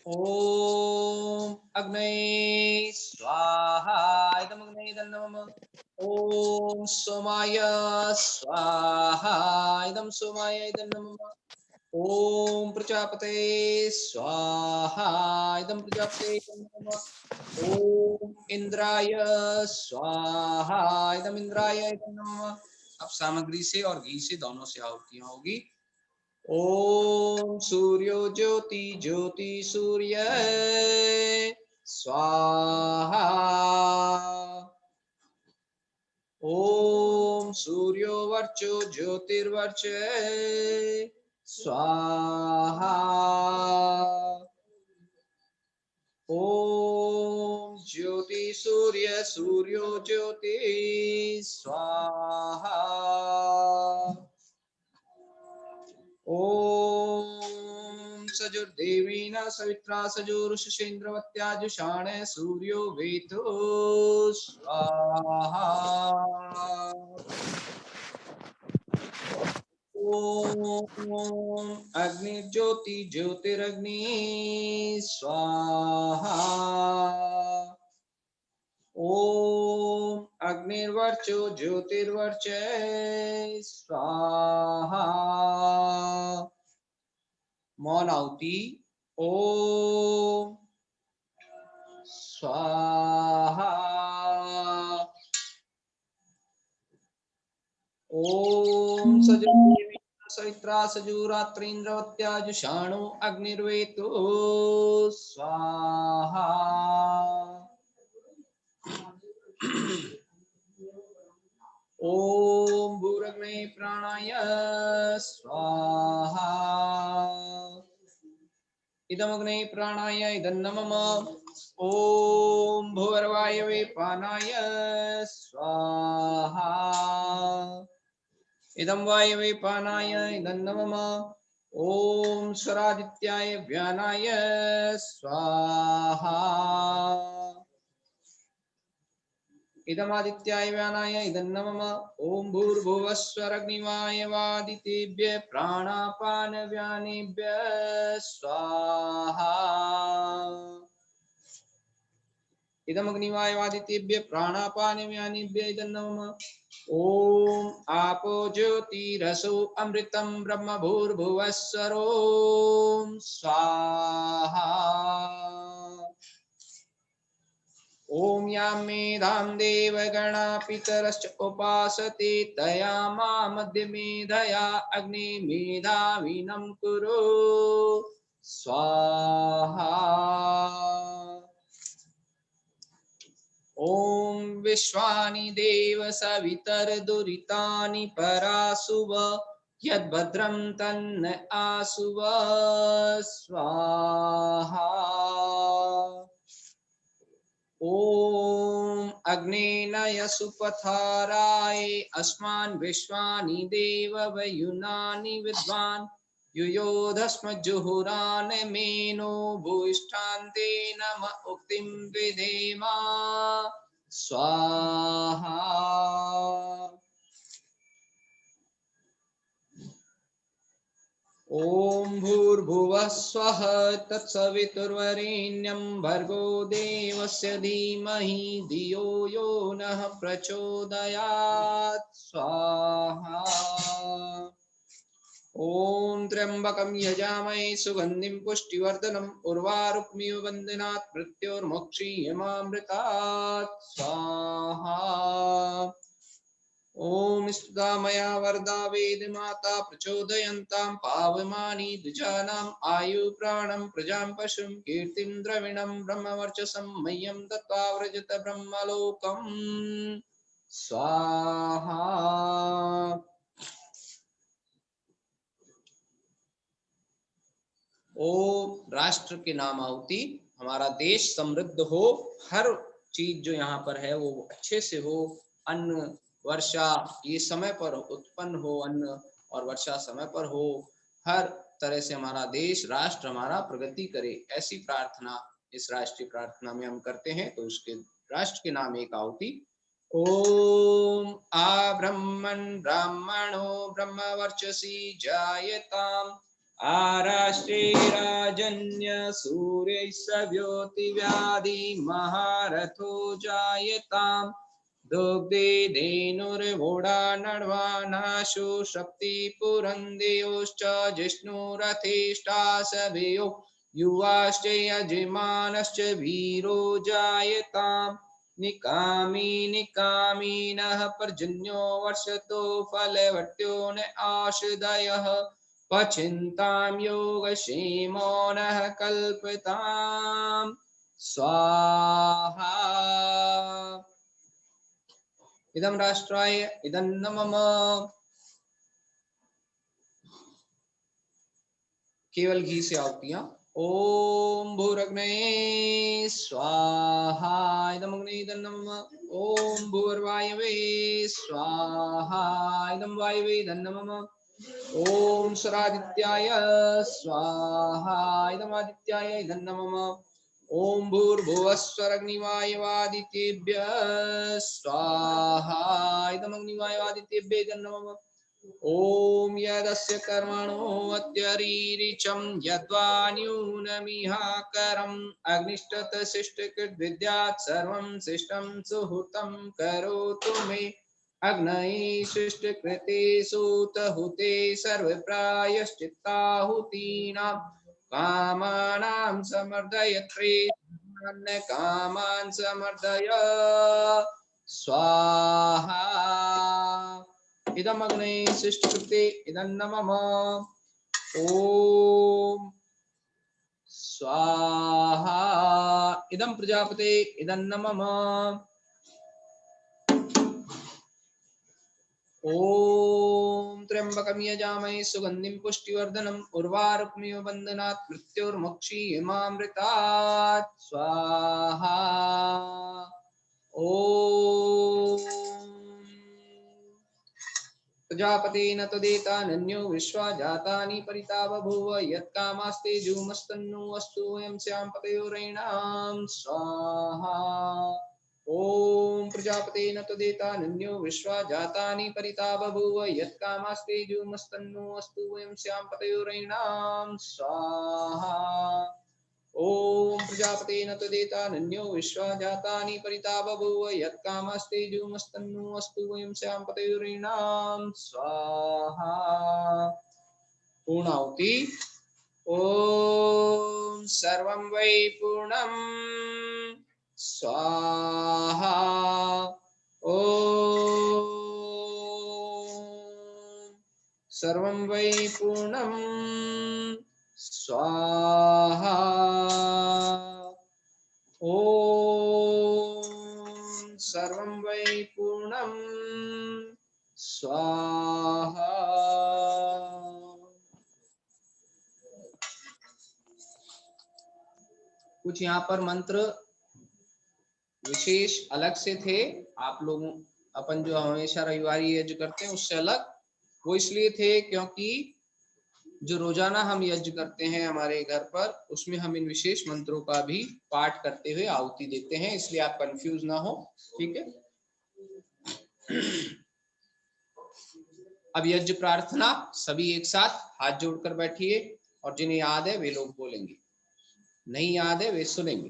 Speaker 1: ओम अग्नये स्वाहा इदमग्ने इदन्नमः। ओम सोमाय स्वाहा इदं सोमाय इदन्नमः। ओम प्रजापते स्वाहा इदं प्रजापते इदन्नमः। ओम इंद्राय स्वाहा इदं इंद्राय इदन्नमः। अब सामग्री से और घी से दोनों से आहुतियां होगी। ओम सूर्यो ज्योति ज्योति सूर्य स्वाहा। ओम सूर्यो वर्चो ज्योतिर्वर्च स्वाहा। ओम ज्योति सूर्य सूर्यो ज्योति स्वाहा। ओम सजुर्देवीना सवित्रा सजुरुषेन्द्रवत्या जुषाण सूर्यो वेतो स्वाहा। ओम अग्निर्ज्योति ज्योतिरग्नि स्वाहा। ओम अग्निर्वर्चो ज्योतिर्वर्च स्वाहा। मौन आहुति। ओम स्वाहा। ओम सजुर्देवी सवित्रा सजुरात्रीन्द्रवत्या जुषाणो अग्निर्वेतो स्वाहा। ओम भूरग्ने प्राणाय स्वाहा इदमग्ने प्राणाय इदन्नमम। ओम भूर्वायवे पानाय स्वाहा इदं वायवे पानाय इदन्नमम। ओम स्वरादित्याय व्यानाय स्वाहा इदमादित्याय व्यानाय इदन्नमम। ओम भूर्भुवस्वरग्निवाय वादितेभ्य प्राणापान व्यानेभ्य स्वाहा इदमग्निवाय वादितेभ्य प्राणापान व्यानेभ्य इदन्नमम। ओम आपो ज्योतिरसो अमृतं ब्रह्म भूर्भुवस्वरो स्वाहा। ओम यां मेधां देवगणा पितरश्च उपासते तया मा मध्य मेधया अग्नि मेधाविनं कुरु स्वाहा। ओम विश्वानि देव सवितर्दुरितानि परासुव यद्भद्रं तन्न आसुव स्वाहा। ओम अग्नेनय सुपथाराय अस्मान् विश्वानि देव वयुनानि विद्वान् युयोधस्मज्जुहुरान् मेनो भूष्ठान्ते नम उक्तिं विधेमा स्वाहा। ओम भूर्भुवः स्वः तत्सवितुर्वरेण्यं भर्गो देवस्य धीमहि धियो यो नः प्रचोदयात् स्वाहा। ओम त्र्यंबकं यजामहे सुगंधिं पुष्टिवर्धनम् उर्वारुकमिव वन्दनात् मृत्योर्मुक्षीयमामृतात् स्वाहा। ओम स्तुता मया वरदा वेद माता प्रचोदयन्तां पावमानि द्विजानाम् आयु प्राणं प्रजां पशुं कीर्तिं द्रविणं ब्रह्मवर्चसं मह्यं दत्त्वा व्रजत ब्रह्मलोकम् स्वाहा। ओम राष्ट्र के नाम आहुति, हमारा देश समृद्ध हो, हर चीज जो यहाँ पर है वो अच्छे से हो, अन्न वर्षा ये समय पर उत्पन्न हो, अन्न और वर्षा समय पर हो, हर तरह से हमारा देश राष्ट्र हमारा प्रगति करे, ऐसी प्रार्थना इस राष्ट्रीय प्रार्थना में हम करते हैं। तो उसके राष्ट्र के नाम एक आहुति। ओम आ ब्रह्मन् ब्राह्मणो ब्रह्मवर्चसी जायताम् आराष्ट्रे राजन्य सूर्य सव्योति व्याधि महारथो जायताम् दुग्धे धेनुर्वोढा नड्वानाशु शक्ति पुरन्देयोश्च जिष्णुरथेष्टा सभयो युवाश्च यजमानश्च वीरो जायताम् निकामी निकामीनः पर्जन्यो वर्षतो फलवट्यो न आशुदयः पचिन्तां योगक्षेमो नः कल्पतां स्वाहा। इदं राष्ट्राय इदं न मम। केवल घी से आहुतियां। ओम भूरग्नये स्वाहा इदं अग्ने इदं न मम। ओम भूर्वायवे स्वाहा इदं वायवे इदं न मम। ओम स्वरादित्याय स्वाहा इदं आदित्याय इदं न मम। ओम भूर्भुवस्वरग्निवायवादित्येभ्यः स्वाहा इदं अग्निवायवादित्येभ्यः इदं न मम। ओम यदस्य कर्मणो अत्यरीरिचं यद्वा न्यूनमिहाकरम् अग्निष्टत शिष्टकृद्विद्यात् सर्वं शिष्टं सुहृतं करोतु मे अग्नये शिष्टकृते सूतहुते सर्वप्रायश्चित्ताहुतीनां कामानां समर्दयत्रे कामान् समर्दय स्वाहा। इदम् अग्ने शिष्टकृते इदं न मम। ओम स्वाहा इदं प्रजापते इदं न मम। ओम त्र्यंबकं यजामहे सुगंधिं पुष्टिवर्धनम् उर्वारुकमिव बन्धनात् मृत्योर्मुक्षीयमामृतात् स्वाहा। ओम प्रजापतेन तदेता नन्यो विश्वा जातानि परिता बभूव यत्कामास्ते जुमस्तन्नो अस्तु वयं स्याम पतयोरेणां स्वाहा। ओम प्रजापतेन तदेता नन्यो विश्वा जातानि परिता बभूव यत्कामास्ते जुमस्तन्नो अस्तु वयं स्याम पतयोरेणां स्वाहा। ओम प्रजापतेन तदेता नन्यो विश्वा जातानि परिता बभूव यत्कामस्ते जुमस्तन्नो अस्तु वयं स्याम पतयोरेणां स्वाहा। पूर्णाहुति। ओम सर्वं वै पूर्णं स्वाहा। ओम सर्वं वै पूर्णं स्वाहा। ओम सर्वं वै पूर्णं स्वाहा। कुछ यहाँ पर मंत्र विशेष अलग से थे, आप लोगों अपन जो हमेशा रविवारी यज्ञ करते हैं उससे अलग, वो इसलिए थे क्योंकि जो रोजाना हम यज्ञ करते हैं हमारे घर पर, उसमें हम इन विशेष मंत्रों का भी पाठ करते हुए आहुति देते हैं, इसलिए आप कंफ्यूज ना हो, ठीक है। अब यज्ञ प्रार्थना सभी एक साथ हाथ जोड़कर बैठिए और जिन्हें याद है वे लोग बोलेंगे, नहीं याद है वे सुनेंगे।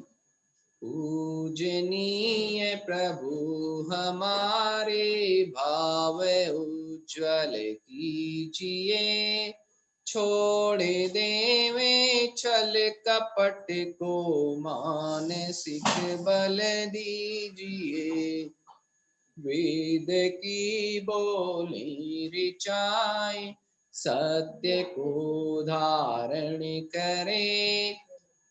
Speaker 1: पूजनीय प्रभु हमारे भाव उज्ज्वल कीजिए, छोड़ देवे छल कपट को मानसिक बल दीजिए। वेद की बोली ऋचाई सत्य को धारण करे।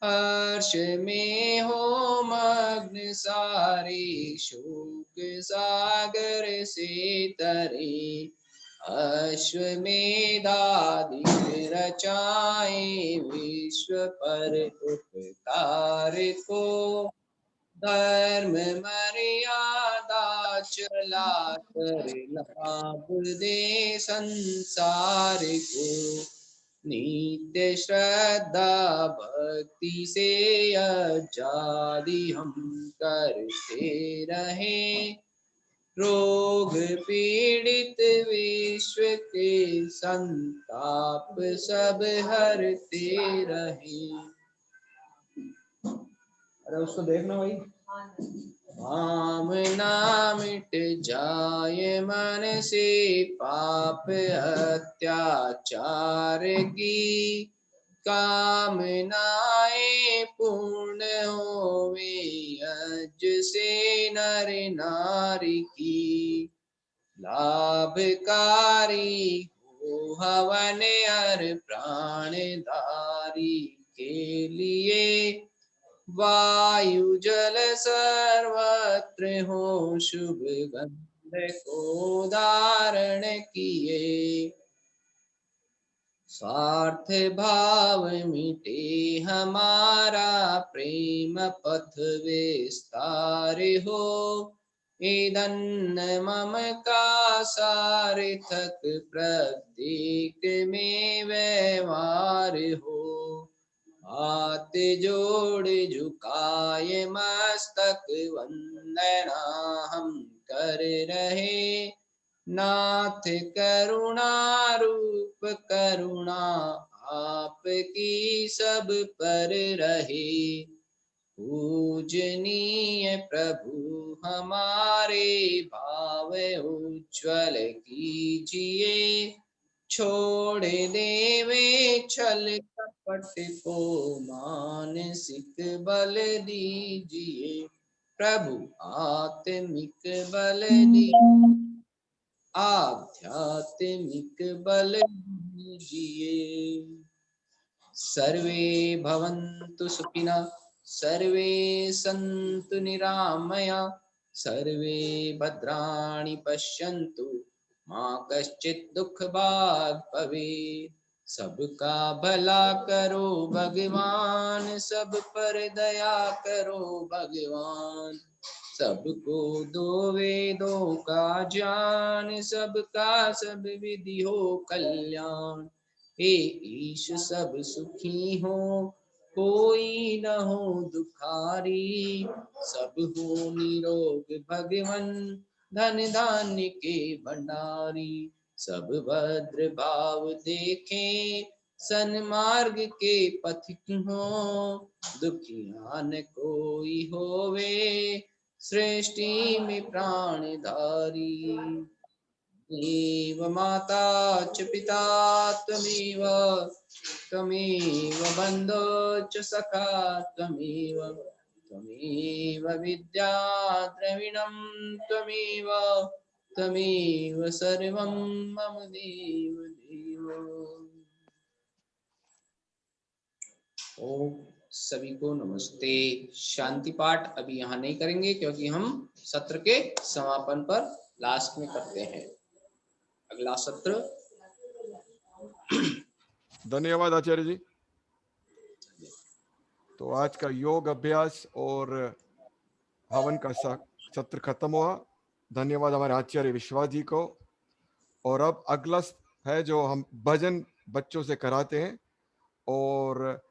Speaker 1: हर्ष में हो मग्न सारी शोक सागर से तरे। अश्वमेधादि रचाए विश्व पर उपकार को। धर्म मर्यादा चला कर लाभ दे संसार को। नित्य श्रद्धा भक्ति से आजादी हम करते रहे। रोग पीड़ित विश्व के संताप सब हरते रहे। अरे उसको देखना भाई। काम ना मिट जाए मन से पाप अत्याचार की। कामनाएं पूर्ण होवे यज्ञ से नर नारी की। लाभकारी हो हवन हर प्राणधारी के लिए। वायु जल सर्वत्र हो शुभ गंध को धारण किए। स्वार्थ भाव मिटे हमारा प्रेम पथ विस्तार हो। ईदन मम का सार्थक प्रत्येक में व्यवहार हो। हाथ जोड़ झुकाए मस्तक वंदना हम कर रहे। नाथ करुणा रूप करुणा आपकी सब पर रहे। पूजनीय प्रभु हमारे भाव उज्ज्वल कीजिए। छोड़ देवे छल कपट को मानसिक बल दीजिए। प्रभु आत्मिक बल दीजिए। आध्यात्मिक बल दीजिए। सर्वे भवन्तु सुखिनः सर्वे सन्तु निरामया सर्वे भद्राणि पश्यन्तु मां कश्चित् दुख भाग् भवेत्। सबका भला करो भगवान सब पर दया करो भगवान। सबको दो वेदों का ज्ञान सबका सब विधि हो कल्याण। हे ईश सब सुखी हो कोई न हो दुखारी। सब हो निरोग भगवन धन धान्य के भंडारी। सब भद्र भाव देखें सन्मार्ग के पथिक हो। दुखिया न कोई होवे सृष्टि में प्राणधारी। त्वमेव माता च पिता त्वमेव त्वमेव बन्धो च सखा त्वमेव त्वमेव विद्या द्रविणं त्वमेव त्वमेव सर्वं मम देव देव। ओम सभी को नमस्ते। शांति पाठ अभी यहाँ नहीं करेंगे क्योंकि हम सत्र के समापन पर लास्ट में करते हैं। अगला सत्र।
Speaker 2: धन्यवाद आचार्य जी। तो आज का योग अभ्यास और हवन का सत्र खत्म हुआ। धन्यवाद हमारे आचार्य विश्वास जी को। और अब अगला है जो हम भजन बच्चों से कराते हैं। और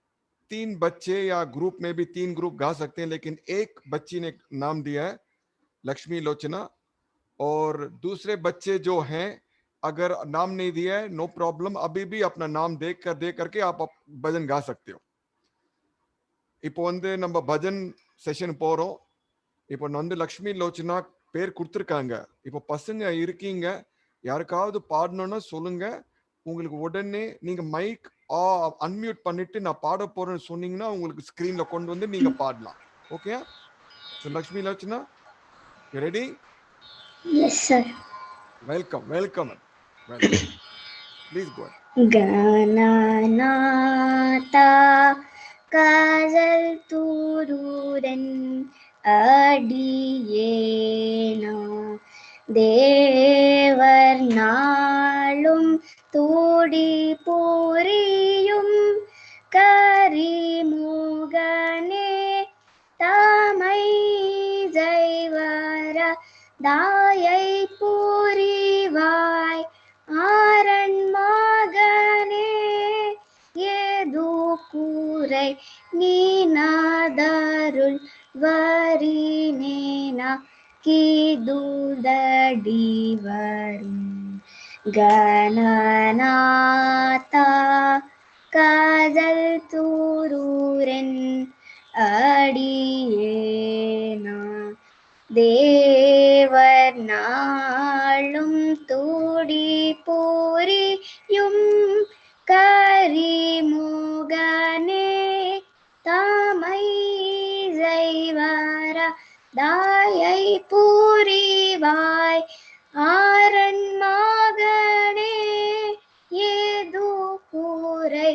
Speaker 2: 3 बच्चे या ग्रुप में भी 3 ग्रुप गा सकते हैं, लेकिन एक बच्ची ने नाम दिया है लक्ष्मी लोचना। और दूसरे बच्चे जो हैं अगर नाम नहीं दिया है नो प्रॉब्लम, अभी भी अपना नाम दे करके आप भजन गा सकते हो। இப்போ வந்து நம்ம பஜன் செஷன் போறோம். இப்போ வந்து லக்ஷ்மி லோச்சனா பேர் கொடுத்துருக்காங்க. இப்போ பசங்க இருக்கீங்க, யாருக்காவது பாடணும்னா சொல்லுங்க. உங்களுக்கு உடனே நீங்க மைக் அன்மியூட் பண்ணிட்டு நான் பாட போறேன்னு சொன்னீங்கன்னா உங்களுக்கு ஸ்கிரீன்ல கொண்டு வந்து நீங்க பாடலாம். Okay? So Lakshmi Lochana, you ready?
Speaker 4: Yes, sir.
Speaker 2: Welcome. Please go ahead.
Speaker 4: Gananata kazal tururen adiyena தேவர் நாளும் தூடி பூரியும் கரிமுகனே தாமை ஜெய்வர தாயை பூரிவாய் ஆரண் மகனே ஏது கூரை நீனாதருள் வரினேனா கீதுதடி வரும் கணநாதா காதல் தூரூரென் அடியேனா தேவர் நாளும் தூடி பூரியும் கரிமுகனே தாமை ஜெய்வர தாயை பூரிவாய் ஆரண் மகனே ஏது கூரை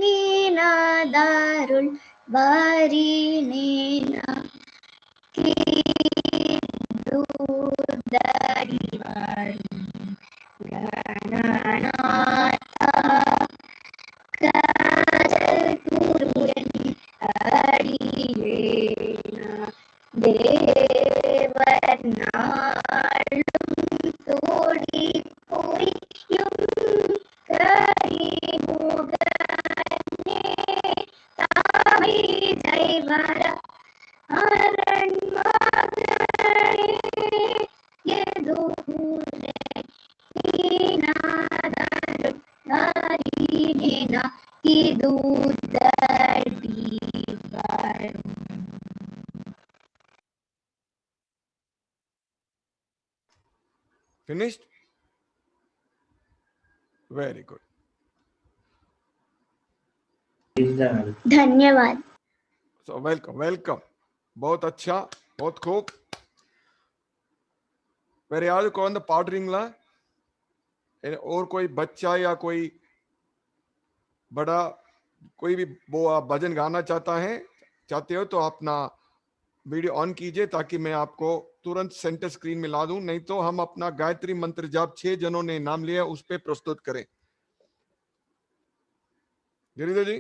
Speaker 4: நீனாதருள் வரினேனா கீதுதடி வரும் கணநாதா காதல் தூரூரென் அடியேனா தேவர் நாளும் தோடி பொய்யும் கரிமுகனே தாமை ஜெய்வர ஆரண் மகனே ஏது கூரை நீனாதருள் வரினேனா கீதுதடி வரும்.
Speaker 2: Finished? Very good.
Speaker 4: धन्यवाद.
Speaker 2: So welcome. बहुत अच्छा, बहुत खूब. வேற யாராவது குழந்தை பாடுறீங்களா? और कोई बच्चा या कोई बड़ा कोई भी भजन गाना चाहते हो तो अपना वीडियो ऑन कीजिए ताकि मैं आपको तुरंत सेंटर स्क्रीन में ला दूं, नहीं तो हम अपना गायत्री मंत्र जाप 6 जनों ने नाम लिया उस पे प्रस्तुत करें. गिरिधर जी.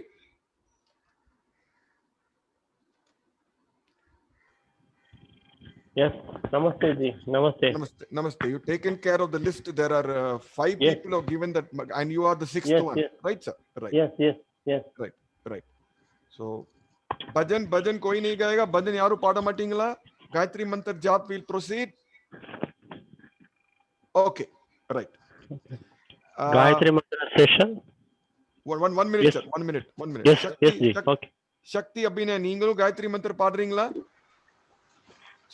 Speaker 3: Yes, namaste ji, namaste.
Speaker 2: Namaste. You taken care of the list. There are 5
Speaker 3: Yes.
Speaker 2: people who have given that, and you are the 6th
Speaker 3: Yes,
Speaker 2: one,
Speaker 3: yes.
Speaker 2: right, sir? Right.
Speaker 3: Yes.
Speaker 2: Right. So भजन कोई नहीं गाएगा. भजन यारू पाड़ा माटींगला. गायत्री मंत्र जाप will proceed. Okay, right.
Speaker 3: Gayatri mantra session.
Speaker 2: One minute,
Speaker 3: Yes.
Speaker 2: sir. One minute.
Speaker 3: Yes, ji. Okay.
Speaker 2: சக்தி அப்படின்னா நீங்களும் காயத்ரி மந்திரம் பாடுறீங்களா?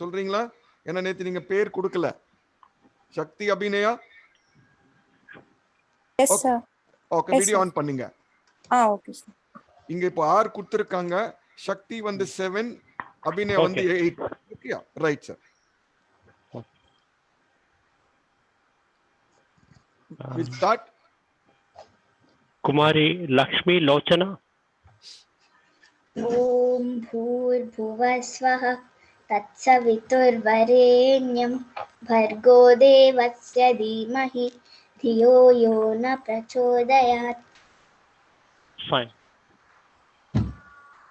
Speaker 2: சொல்றீங்களா? ஏன்னா நேத்து நீங்க பேர் கொடுக்கல. Shakti Abhinaya?
Speaker 5: Yes sir.
Speaker 2: Okay, video on பண்ணுங்க.
Speaker 5: Okay sir.
Speaker 2: இங்க இப்போ 6 கொடுத்திருக்காங்க. சக்தி வந்து 7, அபிநயா வந்து 8. ஓகேயா? Right sir. We'll start.
Speaker 3: Kumari Lakshmi Lochana.
Speaker 4: ॐ भूर्भुवस्वः तत्सवितुर्वरेण्यं भर्गो देवस्य धीमहि धियो यो न प्रचोदयात्.
Speaker 3: Fine.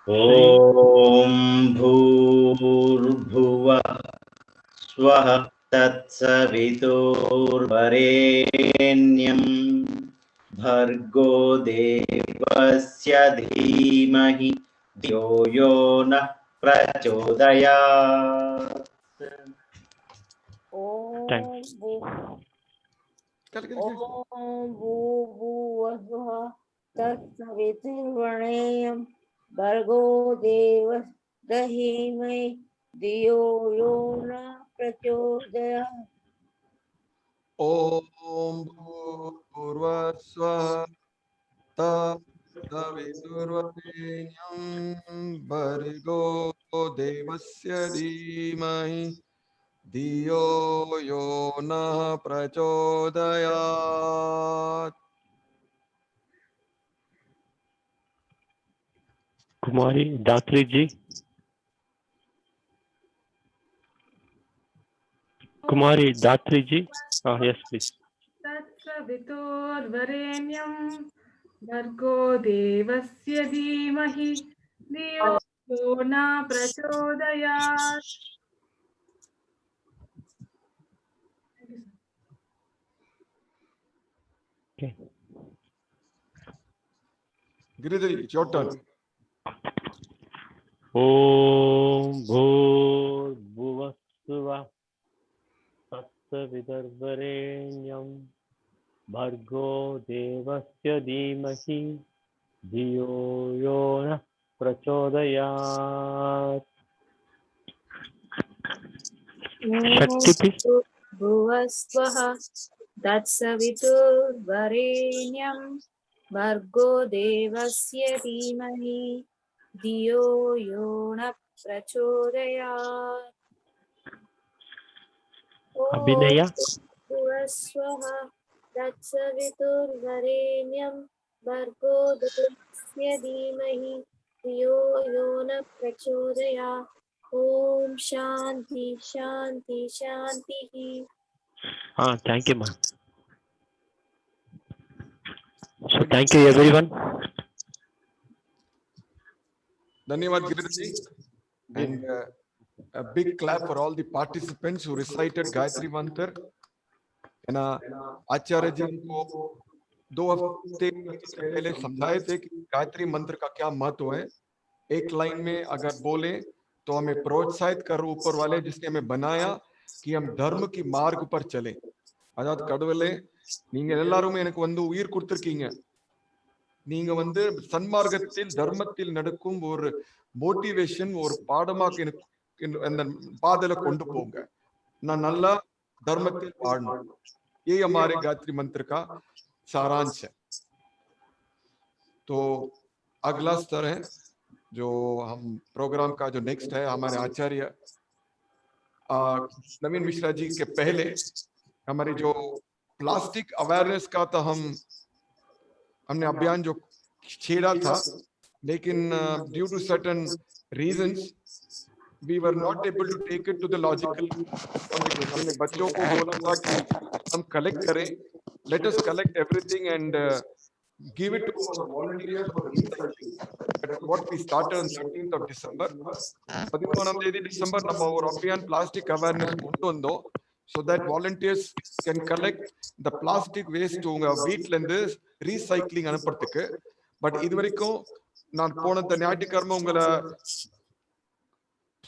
Speaker 6: ॐ भूर्भुवः स्वः तत्सवितुर्वरेण्यं भर्गो देवस्य धीमहि धियो यो नः प्रचोदयात्.
Speaker 3: Thanks.
Speaker 5: ॐ भूर्भुवस्वः तत्सवितुर्वरेण्यं भर्गो देवस्य धीमहि धियो यो न प्रचोदयात्.
Speaker 2: ओम भूर्भुवस्वः तत्सवितुर्वरेण्यं भर्गो देवस्य धीमहि धियो यो नः प्रचोदयात्.
Speaker 3: Kumari Datri ji. Kumari Datri ji. Yes, please.
Speaker 7: तत्सवितुर्वरेण्यं भर्गो देवस्य धीमहि धियो यो न प्रचोदयात्.
Speaker 3: Okay.
Speaker 2: Giridhar, it's your turn.
Speaker 3: Om Bhurvasvah Tatsavitarvarenyam Bhargo Devasya Dhimahi Dhiyo Yo Na Prachodayat. Shakti, please.
Speaker 5: भुवस्वः तत्सवितुर्वरेण्यं भर्गो देवस्य धीमहि धियो यो न प्रचोदयात्.
Speaker 3: Abhinaya.
Speaker 5: भुवस्वः तत्सवितुर्वरेण्यं भर्गो देवस्य धीमहि धियो यो न प्रचोदयात्. ओम शांति शांति शांति.
Speaker 3: Thank you, ma'am. So thank you everyone.
Speaker 2: Dhanyavad Giridhar. And a big clap for all the participants who recited Gayatri Mantra. And आचार्य जी को 2 हफ्ते पहले समझाए थे कि गायत्री मंत्र का क्या महत्व है. एक लाइन में अगर बोले तो हमें प्रोत्साहित कर ऊपर वाले जिसने हमें बनाया कि हम धर्म की मार्ग पर चले. அதாவது கடவுளே நீங்க எல்லாரும் எனக்கு வந்து உயிர் கொடுத்திருக்கீங்க, நீங்க வந்து சன்மார்க்கத்தில் தர்மத்தில் நடக்கும் ஒரு மோட்டிவேஷன் ஒரு பாடமாக எனக்கு அந்த பாதையில கொண்டு போங்க, நான் நல்லா धर्मத்தில் वाढணும். ये हमारे गायत्री मंत्र का सारांश है. तो अगला स्तर है जो हम प्रोग्राम का जो नेक्स्ट है, हमारे आचार्य नवीन मिश्रा जी के पहले हमारी जो प्लास्टिक अवेयरनेस का था हमने अभियान जो छेड़ा था, लेकिन due to certain reasons we were not able to take it to the logical consequence. हमने बच्चों को बोला था कि हम कलेक्ट करें, let us collect everything and give it to our volunteers for recycling. That's what we started on 13th of December. 13ஆம் தேதி December நம்ம ஒரு அபியான் பிளாஸ்டிக் அவேர்னஸ் கொண்டு வந்தோம், so that volunteers can collect the plastic waste உங்க வீட்ல இருந்து recycling அனுப்புறதுக்கு. But இதுவரைக்கும் நான் போன ஞாயிற்றுக்கிழமை உங்களை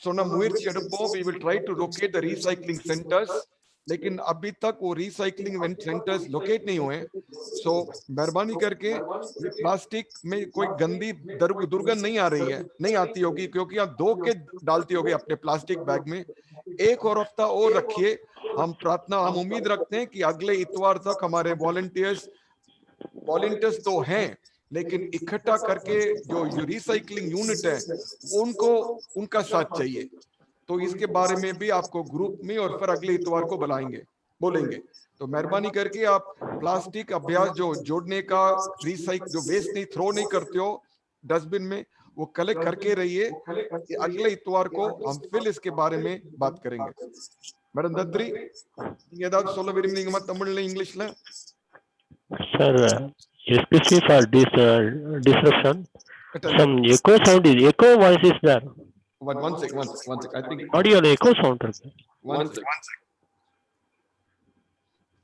Speaker 2: சொன்ன முயற்சி எடுப்போம், we will try to locate the recycling centers, लेकिन अभी तक वो recycling centers locate नहीं हुए. so मेहरबानी करके प्लास्टिक में कोई गंदी दुर्गंध नहीं आ रही है, नहीं आती होगी क्योंकि आप धो के डालती होगी अपने प्लास्टिक बैग में. एक और हफ्ता और रखिए, हम प्रार्थना हम उम्मीद रखते हैं कि अगले इतवार तक हमारे वॉलंटियर्स तो हैं, लेकिन इकट्ठा करके जो रिसाइकलिंग यूनिट है उनको उनका साथ चाहिए. तो इसके बारे में भी आपको ग्रुप में और फिर अगले इतवार को बोलेंगे. तो मेहरबानी करके आप प्लास्टिक अभ्यास जो जोड़ने का जो वेस्ट नहीं थ्रो नहीं करते हो डस्टबिन में, वो कलेक्ट करके रहिए. अगले इतवार को हम फिर इसके बारे में बात करेंगे. मैडम दद्री நீங்க ஏதாவது சொல்ல விரும்புறீங்களா தமிழ்ல இங்கிலீஷ்ல?
Speaker 3: Sir, especially for this disruption, some echo voice is there.
Speaker 2: One sec. I think
Speaker 3: Audio echo sound.
Speaker 2: one sec.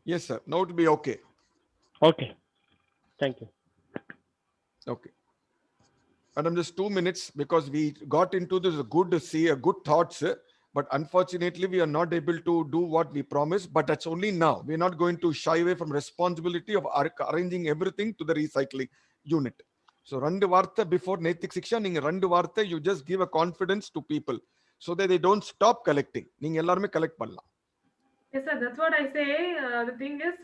Speaker 2: Yes, sir. Now it will be okay.
Speaker 3: Okay. Thank you.
Speaker 2: Okay. Madam, just 2 minutes because we got into this good thoughts, but unfortunately we are not able to do what we promised. But that's only now. We are not going to shy away from responsibility of arranging everything to the recycling unit. So rendu vaartha before Naitik Shiksha, ninga rendu vaartha you just give a confidence to people so that they don't stop collecting. Ninga ellarume collect pannalam.
Speaker 7: Yes, sir. That's what I say. The thing is,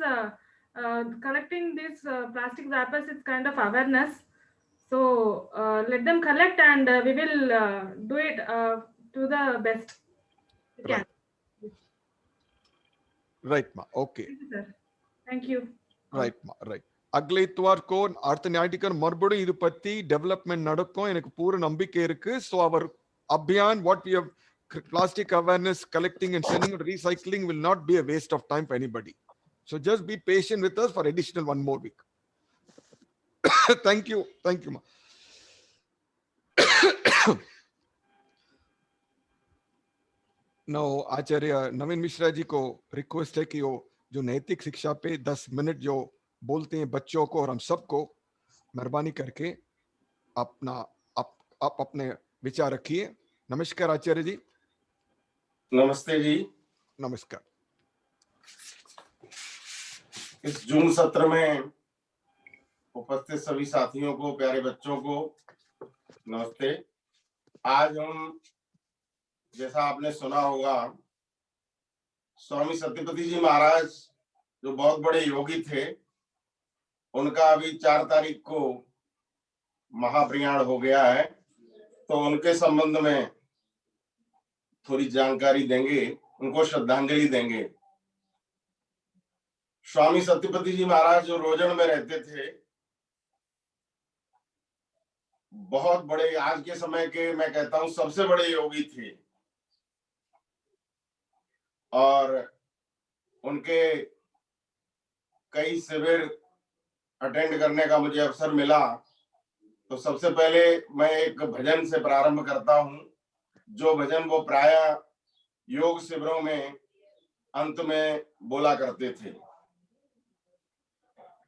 Speaker 7: collecting these plastic wrappers is kind of awareness. So let them collect, and we will do it to the best we can.
Speaker 2: Right, ma. Okay.
Speaker 7: Thank you, sir. Thank you.
Speaker 2: Right, ma. Right. अगले इतवार को அடுத்த ஞாயிற்றுக்கிழமை மறுபடியும் இது பத்தி development நடக்கும் எனக்கு பூர நம்பிக்கை இருக்கு so our abhiyan what we have plastic awareness collecting and sending it recycling will not be a waste of time for anybody so just be patient with us for additional one more week. thank you ma. now आचार्य नवीन मिश्रा जी को request है कि वो जो नैतिक शिक्षा पे 10 minute जो बोलते हैं बच्चों को और हम सबको मेहरबानी करके अपना आप अपने विचार रखिए. नमस्कार आचार्य जी.
Speaker 8: नमस्ते जी.
Speaker 2: नमस्कार.
Speaker 8: इस जून सत्र में उपस्थित सभी साथियों को, प्यारे बच्चों को नमस्ते. आज हम, जैसा आपने सुना होगा, स्वामी सत्यपति जी महाराज जो बहुत बड़े योगी थे, उनका अभी 4 तारीख को महाप्रयाण हो गया है, तो उनके संबंध में थोड़ी जानकारी देंगे, उनको श्रद्धांजलि देंगे. स्वामी सत्यपति जी महाराज जो रोजन में रहते थे, बहुत बड़े, आज के समय के मैं कहता हूं सबसे बड़े योगी थे. और उनके कई शिविर अटेंड करने का मुझे अवसर मिला. तो सबसे पहले मैं एक भजन से प्रारंभ करता हूं, जो भजन वो प्रायः योग शिविरों में अंत में बोला करते थे.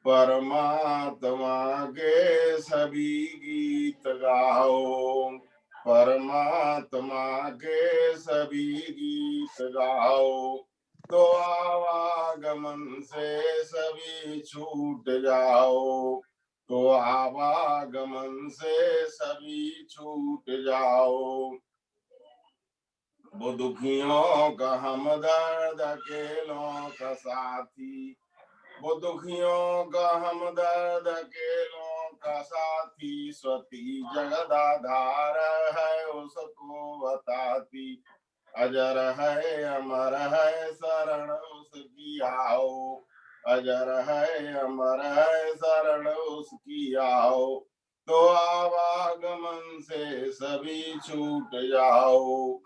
Speaker 8: परमात्मा के सभी गीत गाओ, परमात्मा के सभी गीत गाओ, तो आवागमन से सभी छूट जाओ, तो आवागमन से सभी छूट जाओ. वो दुखियों का हमदर्द, अकेलों का साथी, वो दुखियों का हमदर्द, अकेलों का साथी, स्वती जगदाधार है उसको बताती, अजर है अमर है शरण उसकी आओ, अजर है अमर है शरण उसकी आओ, तो आवागमन से सभी छूट जाओ.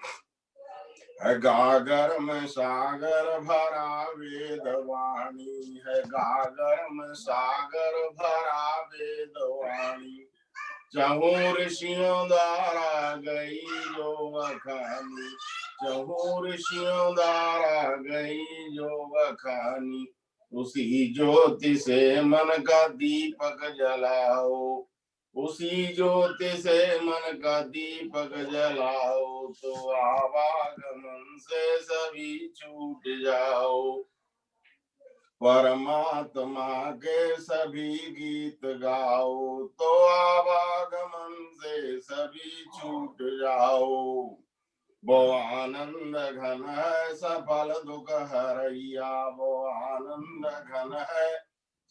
Speaker 8: गागर में सागर भरा वेदवाणी है, गागर में सागर भरा वेदवाणी, चहु ऋषियों द्वारा गई जो बखानी, चहु ऋषियों द्वारा गई जो बखानी, उसी ज्योति से मन का दीपक जलाओ, उसी ज्योति से मन का दीपक जलाओ, तो आवागमन से सभी छूट जाओ. परमात्मा के सभी गीत गाओ, तो आवागमन से सभी छूट जाओ. वो आनंद घन है सफल दुख हरैया, वो आनंद घन है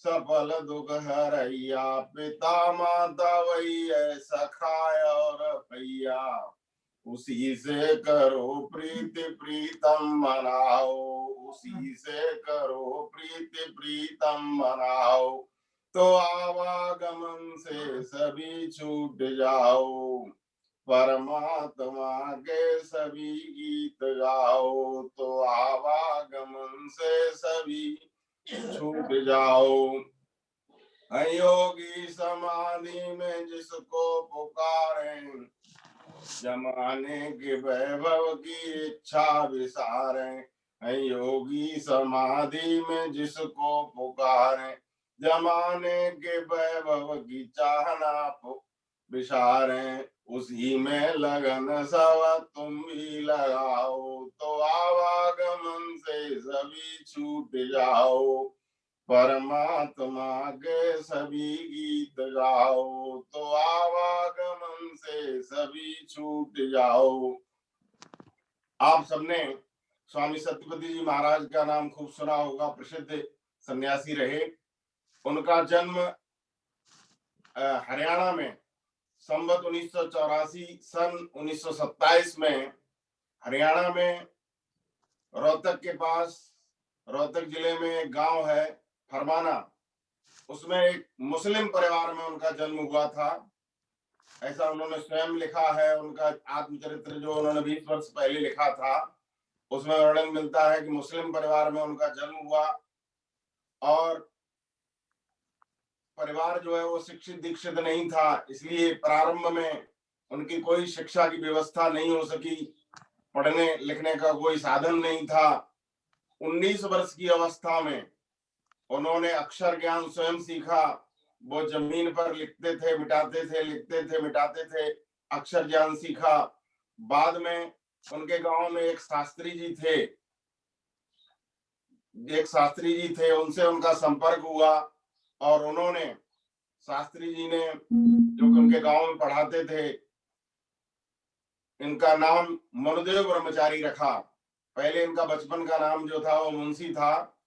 Speaker 8: सफल दुख हरैया, पिता माता वही है सखाय और भैया, उसी से करो प्रीति प्रीतम मनाओ, उसी से करो प्रीति प्रीतम मनाओ, तो आवागमन से सभी छूट जाओ. परमात्मा के सभी गीत गाओ, तो आवागमन से सभी छूट जाओ. योगी समाधि में जिसको पुकारें, जमाने के वैभव की इच्छा विसारें. योगी समाधि में जिसको पुकारें, जमाने के वैभव की चाहना विसारें. उसी में लगन सब तुम भी लगाओ, तो आवागमन से सभी छूट जाओ. परमात्मा के सभी गीत गाओ, तो आवागमन से सभी छूट जाओ. आप सबने स्वामी सत्यपति जी महाराज का नाम खूब सुना होगा. प्रसिद्ध सन्यासी रहे। उनका जन्म हरियाणा में संवत 1984 सन 1927 में हरियाणा में रोहतक के पास, रोहतक जिले में एक गांव है फरमाना, उसमें एक मुस्लिम परिवार में उनका जन्म हुआ था। ऐसा उन्होंने स्वयं लिखा है। उनका आत्मचरित्र जो उन्होंने 20 वर्ष पहले लिखा था उसमें वर्णन मिलता है कि मुस्लिम परिवार में उनका जन्म हुआ और परिवार जो है वो शिक्षित दीक्षित नहीं था, इसलिए प्रारंभ में उनकी कोई शिक्षा की व्यवस्था नहीं हो सकी, पढ़ने लिखने का कोई साधन नहीं था। 19 वर्ष की अवस्था में उन्होंने अक्षर ज्ञान स्वयं सीखा। वो जमीन पर लिखते थे मिटाते थे, लिखते थे मिटाते थे, अक्षर ज्ञान सीखा। बाद में उनके गांव में एक शास्त्री जी थे, उनसे उनका संपर्क हुआ और उन्होंने, शास्त्री जी ने जो कि उनके गांव में पढ़ाते थे, इनका नाम मनुदेव ब्रह्मचारी रखा। पहले इनका बचपन का नाम जो था वो मुंशी था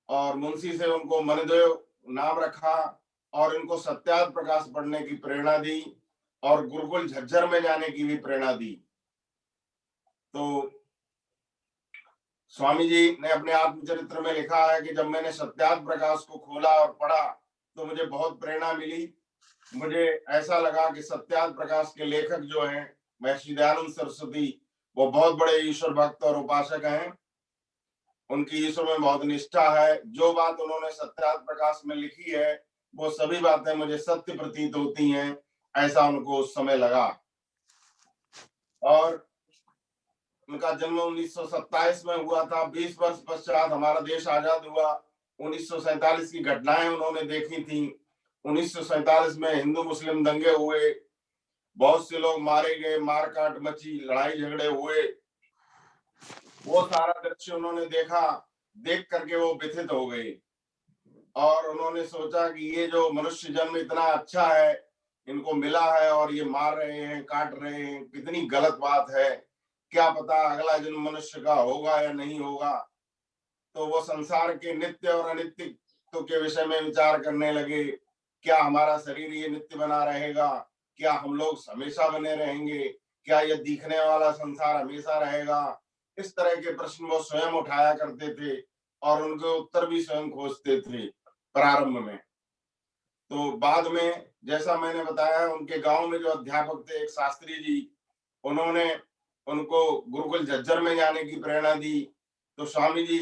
Speaker 8: और मुंशी से उनको मनुदेव नाम रखा और इनको सत्यार्थ प्रकाश पढ़ने की प्रेरणा दी और गुरुकुल झज्जर में जाने की भी प्रेरणा दी। तो स्वामी जी ने अपने आत्मचरित्र में लिखा है कि जब मैंने सत्यार्थ प्रकाश को खोला और पढ़ा तो मुझे बहुत प्रेरणा मिली। मुझे ऐसा लगा कि सत्यार्थ प्रकाश के लेखक जो हैं महर्षि दयानंद सरस्वती, वो बहुत बड़े ईश्वर भक्त और उपासक हैं। उनकी ईश्वर में बहुत निष्ठा है। जो बात उन्होंने सत्यार्थ प्रकाश में लिखी है वो सभी बातें मुझे सत्य प्रतीत होती हैं, ऐसा उनको उस समय लगा। और उनका जन्म 1927 में हुआ था। 20 वर्ष पश्चात हमारा देश आजाद हुआ। 1947 की घटनाएं उन्होंने देखी थी। 1947 में हिंदू मुस्लिम दंगे हुए, बहुत से लोग मारे गए, मारकाट मची, लड़ाई झगड़े हुए। वो सारा दृश्य उन्होंने देखा। देख करके वो व्यथित हो गए और उन्होंने सोचा कि ये जो मनुष्य जन्म इतना अच्छा है इनको मिला है और ये मार रहे हैं, काट रहे हैं, कितनी गलत बात है। क्या पता अगला जन्म मनुष्य का होगा या नहीं होगा। तो वो संसार के नित्य और अनित्य के विषय में विचार करने लगे। क्या हमारा शरीर ये नित्य बना रहेगा? क्या हम लोग हमेशा बने रहेंगे? क्या ये दिखने वाला संसार हमेशा रहेगा? इस तरह के प्रश्न वो स्वयं उठाया करते थे और उनके उत्तर भी स्वयं खोजते थे प्रारंभ में। तो बाद में जैसा मैंने बताया, उनके गांव में जो अध्यापक थे एक शास्त्री जी, उन्होंने उनको गुरुकुल झज्जर में जाने की प्रेरणा दी। तो स्वामी जी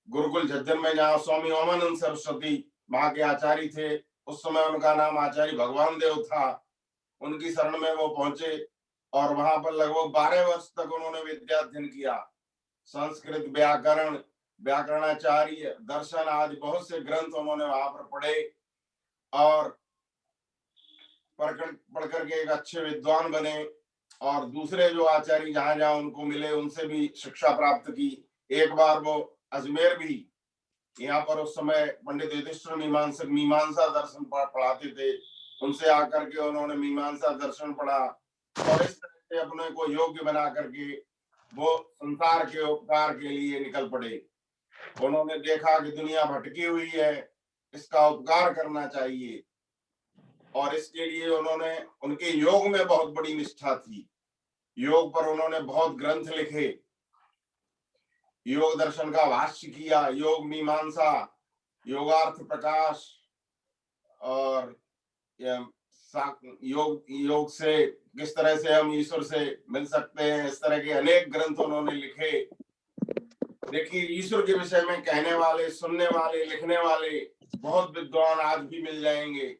Speaker 8: गुरुकुल झज्जर में जहाँ स्वामी ओमानंद सरस्वती वहां के आचार्य थे, उस समय उनका नाम आचार्य भगवान देव था, उनकी शरण में वो पहुंचे और वहां पर लगभग 12 वर्ष तक उन्होंने विद्याध्ययन किया। संस्कृत, व्याकरण, व्याकरणाचार्य, दर्शन आदि बहुत से ग्रंथ उन्होंने वहां पर पढ़े और पढ़ करके एक अच्छे विद्वान बने और दूसरे जो आचार्य जहां जहां उनको मिले उनसे भी शिक्षा प्राप्त की। एक बार वो अजमेर भी, यहाँ पर उस समय पंडित युधिष्ठिर मीमांसा दर्शन पढ़ाते थे, उनसे आकर के उन्होंने मीमांसा दर्शन पढ़ा और इस तरह से अपने को योग्य बना करके वो संसार के उपकार के लिए निकल पड़े। उन्होंने देखा कि दुनिया भटकी हुई है, इसका उपकार करना चाहिए और इसके लिए उन्होंने, उनके योग में बहुत बड़ी निष्ठा थी। योग पर उन्होंने बहुत ग्रंथ लिखे, योग दर्शन का भाष्य किया, योग मीमांसा, योगार्थ प्रकाश और योग से किस तरह से हम ईश्वर से मिल सकते हैं, इस तरह के अनेक ग्रंथ उन्होंने लिखे। देखिए, ईश्वर के विषय में कहने वाले, सुनने वाले, लिखने वाले बहुत विद्वान आज भी मिल जाएंगे,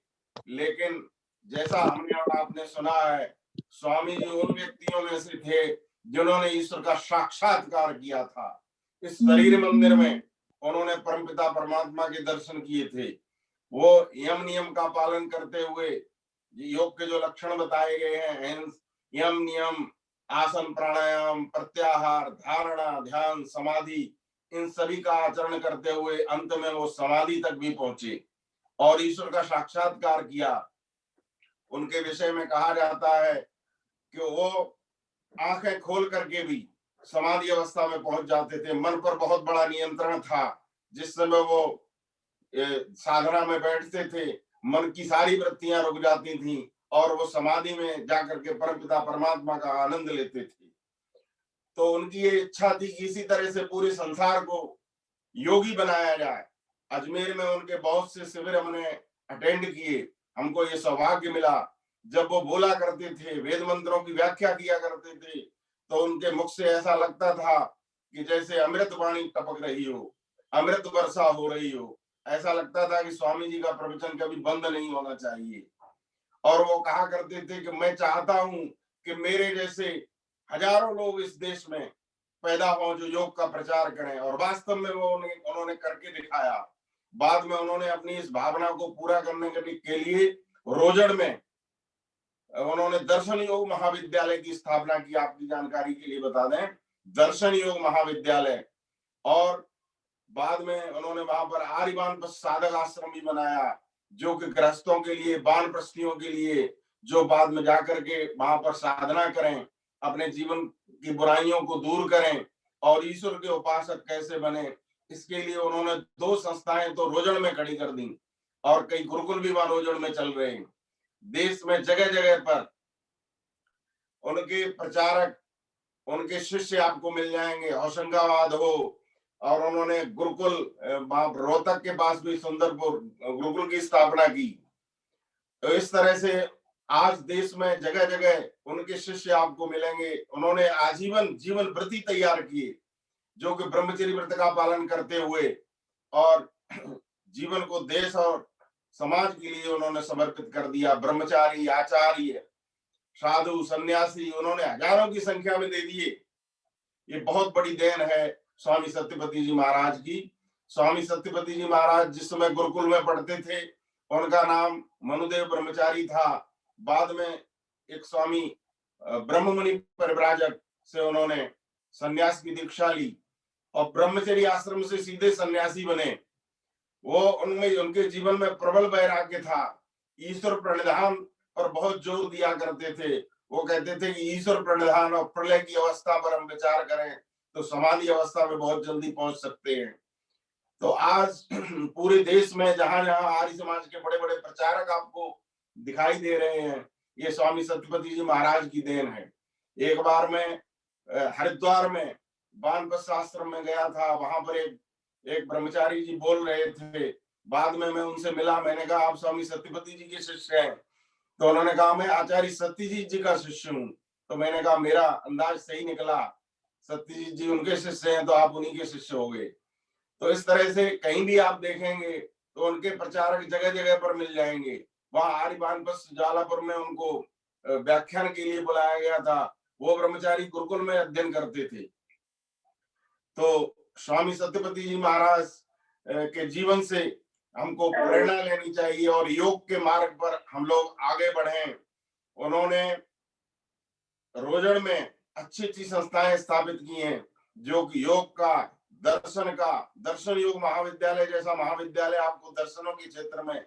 Speaker 8: लेकिन जैसा हमने और आपने सुना है, स्वामी जी उन व्यक्तियों में से थे जिन्होंने ईश्वर का साक्षात्कार किया था। इस शरीर मंदिर में उन्होंने परमपिता परमात्मा के दर्शन किए थे। वो यम नियम का पालन करते हुए योग के जो लक्षण बताए गए हैं, यम नियम, आसन, प्राणायाम, प्रत्याहार, धारणा, ध्यान, समाधि, इन सभी का आचरण करते हुए अंत में वो समाधि तक भी पहुंचे और ईश्वर का साक्षात्कार किया। उनके विषय में कहा जाता है कि वो आंखें खोल करके भी समाधि अवस्था में पहुंच जाते थे। मन पर बहुत बड़ा नियंत्रण था। जिस समय वो साधना में बैठते थे, मन की सारी वृत्तियां रुक जाती थीं और वो समाधि में जाकर के परमपिता परमात्मा का आनंद लेते थे। तो उनकी ये इच्छा थी कि इसी तरह से पूरे संसार को योगी बनाया जाए। अजमेर में उनके बहुत से शिविर हमने अटेंड किए, हमको ये सौभाग्य मिला। जब वो बोला करते थे, वेद मंत्रों की व्याख्या किया करते थे, तो उनके मुख से ऐसा लगता था कि जैसे अमृत वाणी टपक रही हो, अमृत वर्षा हो रही हो। ऐसा लगता था कि स्वामी जी का प्रवचन कभी बंद नहीं होना चाहिए। और वो कहा करते थे कि मैं चाहता हूं कि मेरे जैसे हजारों लोग इस देश में पैदा हो जो योग का प्रचार करें। और वास्तव में वो उन्होंने करके दिखाया। बाद में उन्होंने अपनी इस भावना को पूरा करने के लिए रोजड़ में उन्होंने दर्शन योग महाविद्यालय की स्थापना की। आपकी जानकारी के लिए बता दें, दर्शन योग महाविद्यालय। और बाद में उन्होंने वहां पर आर्यवान साधक आश्रम भी बनाया, जो कि गृहस्थों के लिए, वानप्रस्थियों के लिए, जो बाद में जाकर के वहां पर साधना करें, अपने जीवन की बुराइयों को दूर करें और ईश्वर के उपासक कैसे बने। इसके लिए उन्होंने 2 संस्थाएं तो रोजड़ में खड़ी कर दी और कई गुरुकुल भी वहां रोजड़ में चल रहे हैं। देश में जगह जगह पर उनके प्रचारक, उनके शिष्य आपको मिल जाएंगे। होशंगाबाद हो, और उन्होंने गुरुकुल रोहतक के पास भी सुंदरपुर गुरुकुल की स्थापना की। तो इस तरह से आज देश में जगह जगह उनके शिष्य आपको मिलेंगे। उन्होंने आजीवन जीवन व्रती तैयार किए, जो कि ब्रह्मचर्य व्रत का पालन करते हुए और जीवन को देश और समाज के लिए उन्होंने समर्पित कर दिया। ब्रह्मचारी, आचार्य, साधु, सन्यासी उन्होंने हजारों की संख्या में दे दिए। ये बहुत बड़ी देन है स्वामी सत्यपति जी महाराज की। स्वामी सत्यपति जी महाराज जिस समय गुरुकुल में पढ़ते थे, उनका नाम मनुदेव ब्रह्मचारी था। बाद में एक स्वामी ब्रह्ममुनि परिव्राजक से उन्होंने सन्यास की दीक्षा ली और ब्रह्मचर्य आश्रम से सीधे सन्यासी बने। वो उनमें, उनके जीवन में प्रबल वैराग्य था। ईश्वर प्रणिधान पर बहुत जोर दिया करते थे। वो कहते थे कि ईश्वर प्रणिधान और प्रलय की अवस्था पर हम विचार करें तो समाधि अवस्था में बहुत जल्दी पहुंच सकते हैं। तो आज पूरे देश में जहां जहां आर्य समाज के बड़े बड़े प्रचारक आपको दिखाई दे रहे हैं, ये स्वामी सत्यपति जी महाराज की देन है। एक बार मैं हरिद्वार में वानप्रस्थ आश्रम में गया था। वहां पर एक ब्रह्मचारी जी बोल रहे थे। बाद में मैं उनसे मिला, मैंने कहा आप स्वामी सत्यपति जी के शिष्य हैं? तो उन्होंने कहा मैं आचार्य सत्यजीत जी का शिष्य हूँ। तो मैंने कहा मेरा अंदाज सही निकला, सत्यजीत जी उनके शिष्य हैं तो आप उन्हीं के शिष्य हो गए। तो इस तरह से कहीं भी आप देखेंगे तो उनके प्रचारक जगह जगह पर मिल जाएंगे। वहां आर्य वानप्रस्थ ज्वालापुर में उनको व्याख्यान के लिए बुलाया गया था। वो ब्रह्मचारी गुरुकुल में अध्ययन करते थे। तो स्वामी सत्यपति जी महाराज के जीवन से हमको प्रेरणा लेनी चाहिए और योग के मार्ग पर हम लोग आगे बढ़ें। उन्होंने रोजड़ में अच्छी अच्छी संस्थाएं स्थापित की हैं, जो कि योग का, दर्शन योग महाविद्यालय जैसा महाविद्यालय आपको दर्शनों के क्षेत्र में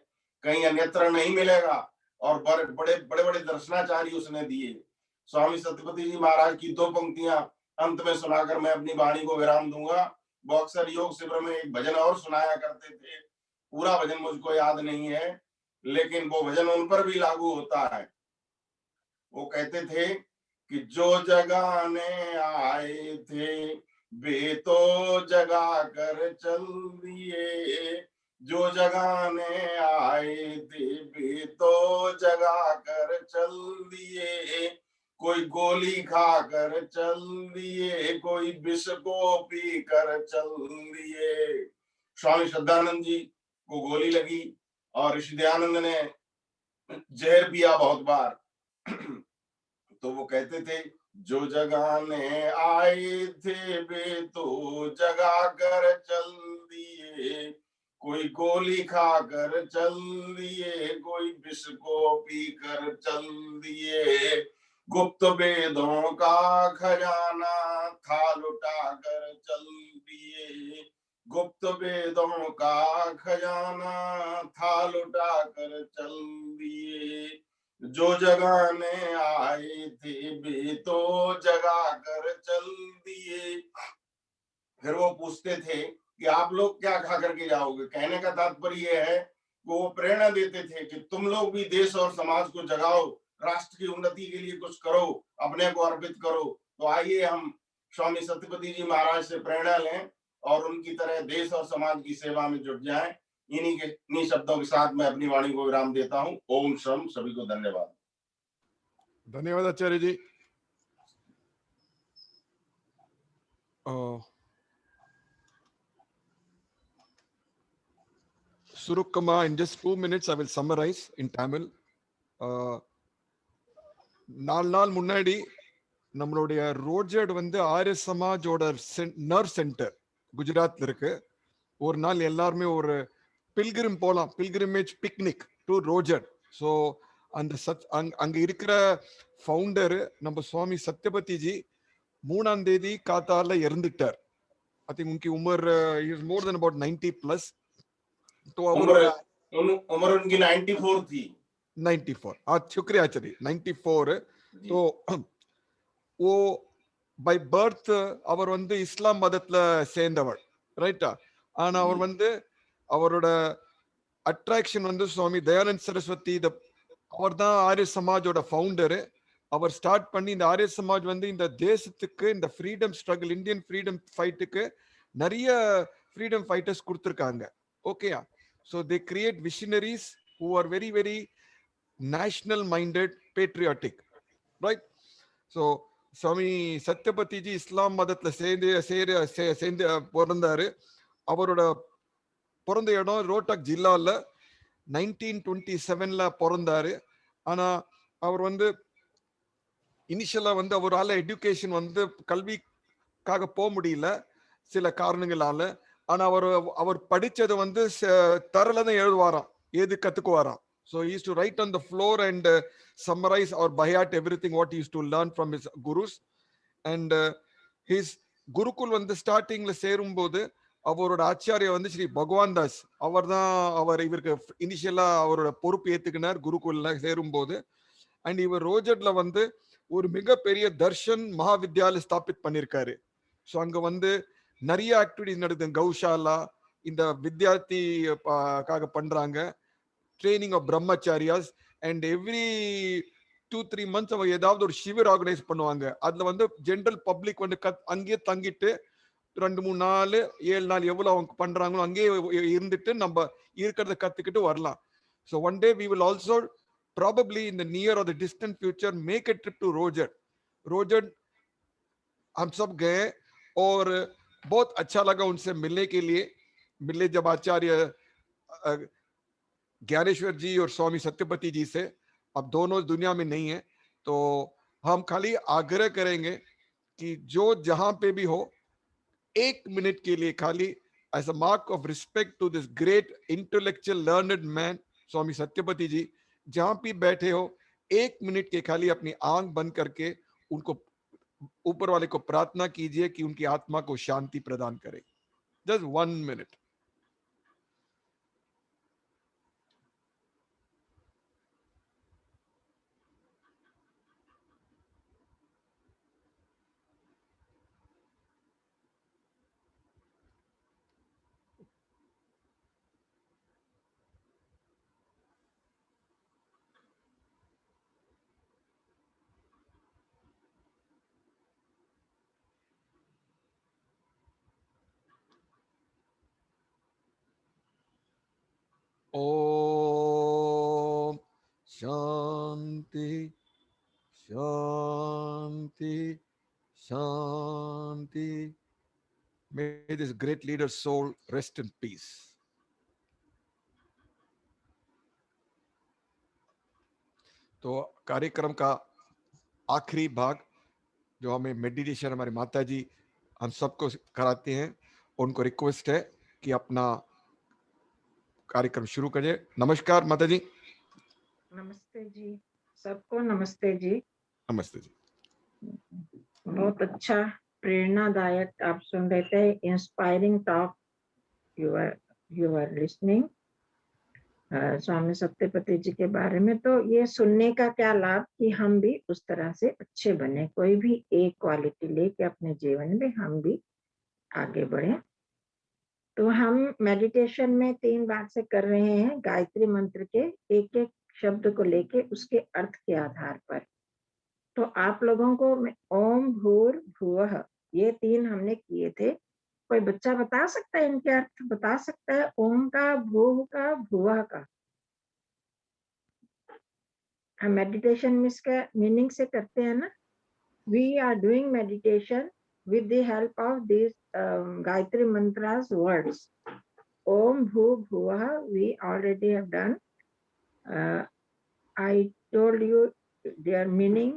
Speaker 8: कहीं अन्यत्र नहीं मिलेगा। और बड़े बड़े दर्शनाचार्य उसने दिए। स्वामी सत्यपति जी महाराज की 2 पंक्तियां अंत में सुनाकर मैं अपनी वाणी को विराम दूंगा। वो अक्सर योग शिविर में एक भजन और सुनाया करते थे। पूरा भजन मुझको याद नहीं है, लेकिन वो भजन उन पर भी लागू होता है। वो कहते थे कि जो जगाने आए थे वे तो जगा कर चल दिए, जो जगाने आए थे वे तो जगा कर चल दिए, कोई गोली खा कर चल दिए, कोई विष को पी कर चल दिए। स्वामी श्रद्धानंद जी को गोली लगी और ऋषि दयानंद ने जहर पिया बहुत बार। तो वो कहते थे जो जगाने आए थे वे तो जगा कर चल दिए, कोई गोली खा कर चल दिए, कोई विष को पी कर चल दिए, गुप्त वेदों का खजाना था लुटा कर चल दिए, गुप्त वेदों का खजाना था लुटा कर चल दिए, जो जगाने आए थे वे तो जगा कर चल दिए। फिर वो पूछते थे कि आप लोग क्या खा करके जाओगे। कहने का तात्पर्य यह है कि वो प्रेरणा देते थे कि तुम लोग भी देश और समाज को जगाओ, राष्ट्र की उन्नति के लिए कुछ करो, अपने को अर्पित करो। तो आइए हम स्वामी सत्यपति जी महाराज से प्रेरणा लें और उनकी तरह देश और समाज की सेवा में जुट जाएं। इन्हीं शब्दों के साथ मैं अपनी वाणी को विराम देता हूं। ओम शम, सभी को धन्यवाद।
Speaker 2: धन्यवाद आचार्य जी। சுருக்கமா, in just 2 minutes I will summarize in Tamil. 4 நாள் முன்னாடி நம்மளுடைய ரோஜர்ட் வந்து ஆர்ய சமாஜோட நர்வ் சென்டர் குஜராத்ல இருக்கு. ஒரு நாள் எல்லாருமே ஒரு பில்கிரிம் போலாம், பில்கிரிமேஜ் பிக்னிக் டு ரோஜர்ட். ஸோ அந்த அங்க இருக்கிற ஃபவுண்டர் நம்ம சுவாமி சத்யபதி ஜி 3ஆம் தேதி காத்தால இறந்துட்டார். I think उनकी उम्र is more than about 90+. तो
Speaker 8: उम्र उनकी 94 थी।
Speaker 2: 94, शुक्रिया आचार्य, 94. तो वो by birth அவர் வந்து இஸ்லாம் மதத்துல சேர்ந்தவர், ரைட்டா? ஆனா அவர் வந்து அவரோட அட்ராக்ஷன் வந்து சுவாமி தயானந்த் சரஸ்வதி, அவர் தான் ஆர்ய சமாஜோட ஃபவுண்டரு. அவர் ஸ்டார்ட் பண்ணி இந்த ஆர்ய சமாஜ் வந்து இந்த தேசத்துக்கு, இந்த ஃப்ரீடம் ஸ்ட்ரகிள், இந்தியன் ஃப்ரீடம் ஃபைட்டுக்கு நிறைய ஃப்ரீடம் ஃபைட்டர்ஸ் கொடுத்துருக்காங்க. ஓகேயா? So they create visionaries who are very, very national minded, patriotic, right? So Swami Satyapati ji Islam மதத்துல சேர்ந்து பிறந்தாரு. அவரோட பிறந்த இடம் ரோட்டக் ஜில்லால 1927ல பிறந்தாரு. ஆனா அவர் வந்து இனிஷியலா வந்து அவரால் எஜுகேஷன் வந்து கல்விக்காக போக முடியல சில காரணங்களால. ஆனா அவர் படிச்சது வந்து தரல தான் எழுதுவாராம், ஏது கத்துக்குவாராம். So he used to write on the floor and summarize or by heart everything what he used to learn from his gurus. And his gurukul வந்து ஸ்டார்டிங்ல சேரும்போது அவரோட ஆச்சாரிய வந்து ஸ்ரீ பகவான் தாஸ், அவர் இவருக்கு இனிஷியலா அவரோட பொறுப்பு ஏத்துக்கினார் குருகுல்ல சேரும்போது. அண்ட் இவர் ரோஜர்ட்ல வந்து ஒரு மிகப்பெரிய தர்ஷன் மகாவித்யாலய ஸ்தாபித் பண்ணிருக்காரு. ஸோ அங்க வந்து நிறைய ஆக்டிவிட்டிஸ் நடக்குது. கௌஷாலா இந்த வித்யார்த்திக்காக பண்றாங்க, training of brahmacharis. And every 2-3 months அவங்க ஏதாவது ஒரு ஷிவர் ஆர்கனைஸ் பண்ணுவாங்க. அதுல வந்து ஜென்ரல் பப்ளிக் வந்து அங்கேயே தங்கிட்டு 2-3 நாள் 7 நாள் எவ்வளவு அவங்க பண்றாங்களோ அங்கேயே இருந்துட்டு நம்ம இருக்கிறத கத்துக்கிட்டு வரலாம். So one day we will also probably in the near or the distant future make a trip to Roger हम सब गए और बहुत अच्छा लगा उनसे मिलने के लिए। मिले जब आचार्य ज्ञानेश्वर जी और स्वामी सत्यपति जी से, अब दोनों दुनिया में नहीं है, तो हम खाली आग्रह करेंगे कि जो जहां पे भी हो 1 मिनट के लिए खाली as a mark of respect to this great intellectual learned man स्वामी सत्यपति जी, जहां भी बैठे हो 1 मिनट के खाली अपनी आंख बंद करके उनको ऊपर वाले को प्रार्थना कीजिए कि उनकी आत्मा को शांति प्रदान करे. Just 1 minute. Om Shanti Shanti Shanti. May this great leader's soul rest in peace. तो कार्यक्रम का आखिरी भाग जो हमें मेडिटेशन हमारे माता जी हम सबको कराते हैं, उनको रिक्वेस्ट है कि अपना कार्यक्रम शुरू करें. नमस्कार माता जी.
Speaker 9: नमस्ते जी, सबको नमस्ते जी.
Speaker 2: नमस्ते जी.
Speaker 9: बहुत अच्छा प्रेरणादायक आप सुन रहे थे, inspiring talk you are listening Swami Satyapati ji के बारे में. तो ये सुनने का क्या लाभ कि हम भी उस तरह से अच्छे बने, कोई भी एक क्वालिटी लेके अपने जीवन में हम भी आगे बढ़े. तो हम मेडिटेशन में 3 बार से कर रहे हैं गायत्री मंत्र के एक एक शब्द को लेके उसके अर्थ के आधार पर। तो आप लोगों को ओम भूर भुवः ये 3 हमने किए थे। कोई बच्चा बता सकता है इनके अर्थ बता सकता है? ओम का, भूव का, भुवः का। हम मेडिटेशन में इसका मीनिंग से करते हैं ना। We are doing meditation with the help of these Gayatri mantras words. Om Bhu Bhuvaha we already have done. I told you their meaning.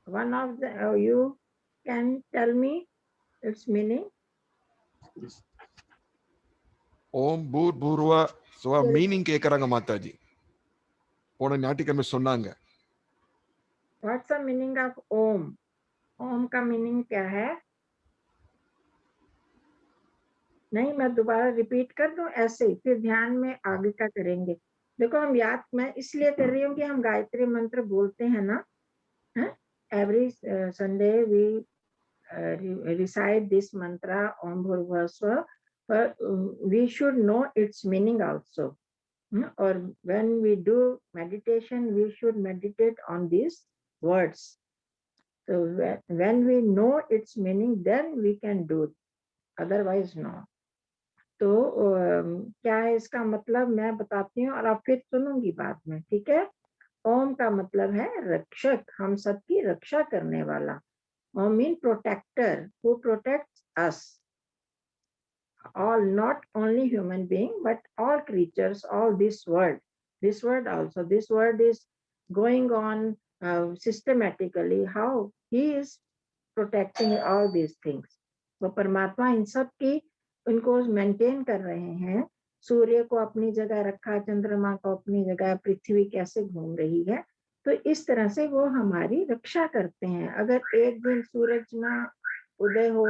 Speaker 9: One of the you can tell me its meaning.
Speaker 2: ஓம் பூர் பூர்வா சுவா meaning கேக்குறாங்க மாதாஜி. போன ஞாயிற்றுக்கிழமை சொன்னாங்க.
Speaker 9: What's the meaning of Om? ओम का meaning क्या है? नहीं, मैं दोबारा रिपीट कर दूं ऐसे ही, फिर ध्यान में आगे का करेंगे। देखो हम याद, मैं इसलिए कर रही हूँ कि हम गायत्री मंत्र बोलते हैं ना, every Sunday we recite this mantra Om भूर्भुवः स्वः, but we should know its meaning also. Or when we do meditation, we should meditate on these words. So when we know its meaning, then we can do it. Otherwise no. तो क्या है इसका मतलब मैं बताती हूँ और आप फिर सुनूंगी बाद में, ठीक है? ओम का मतलब है रक्षक, हम सबकी रक्षा करने वाला। Om mean protector, who protects us all, not only human being but all creatures, all this word also. This word is going on systematically how he is protecting all these things. तो परमात्मा इन सब की उनको मेंटेन कर रहे हैं। सूर्य को अपनी जगह रखा, चंद्रमा को अपनी जगह, पृथ्वी कैसे घूम रही है, तो इस तरह से वो हमारी रक्षा करते हैं। अगर एक दिन सूरज ना उदय हो,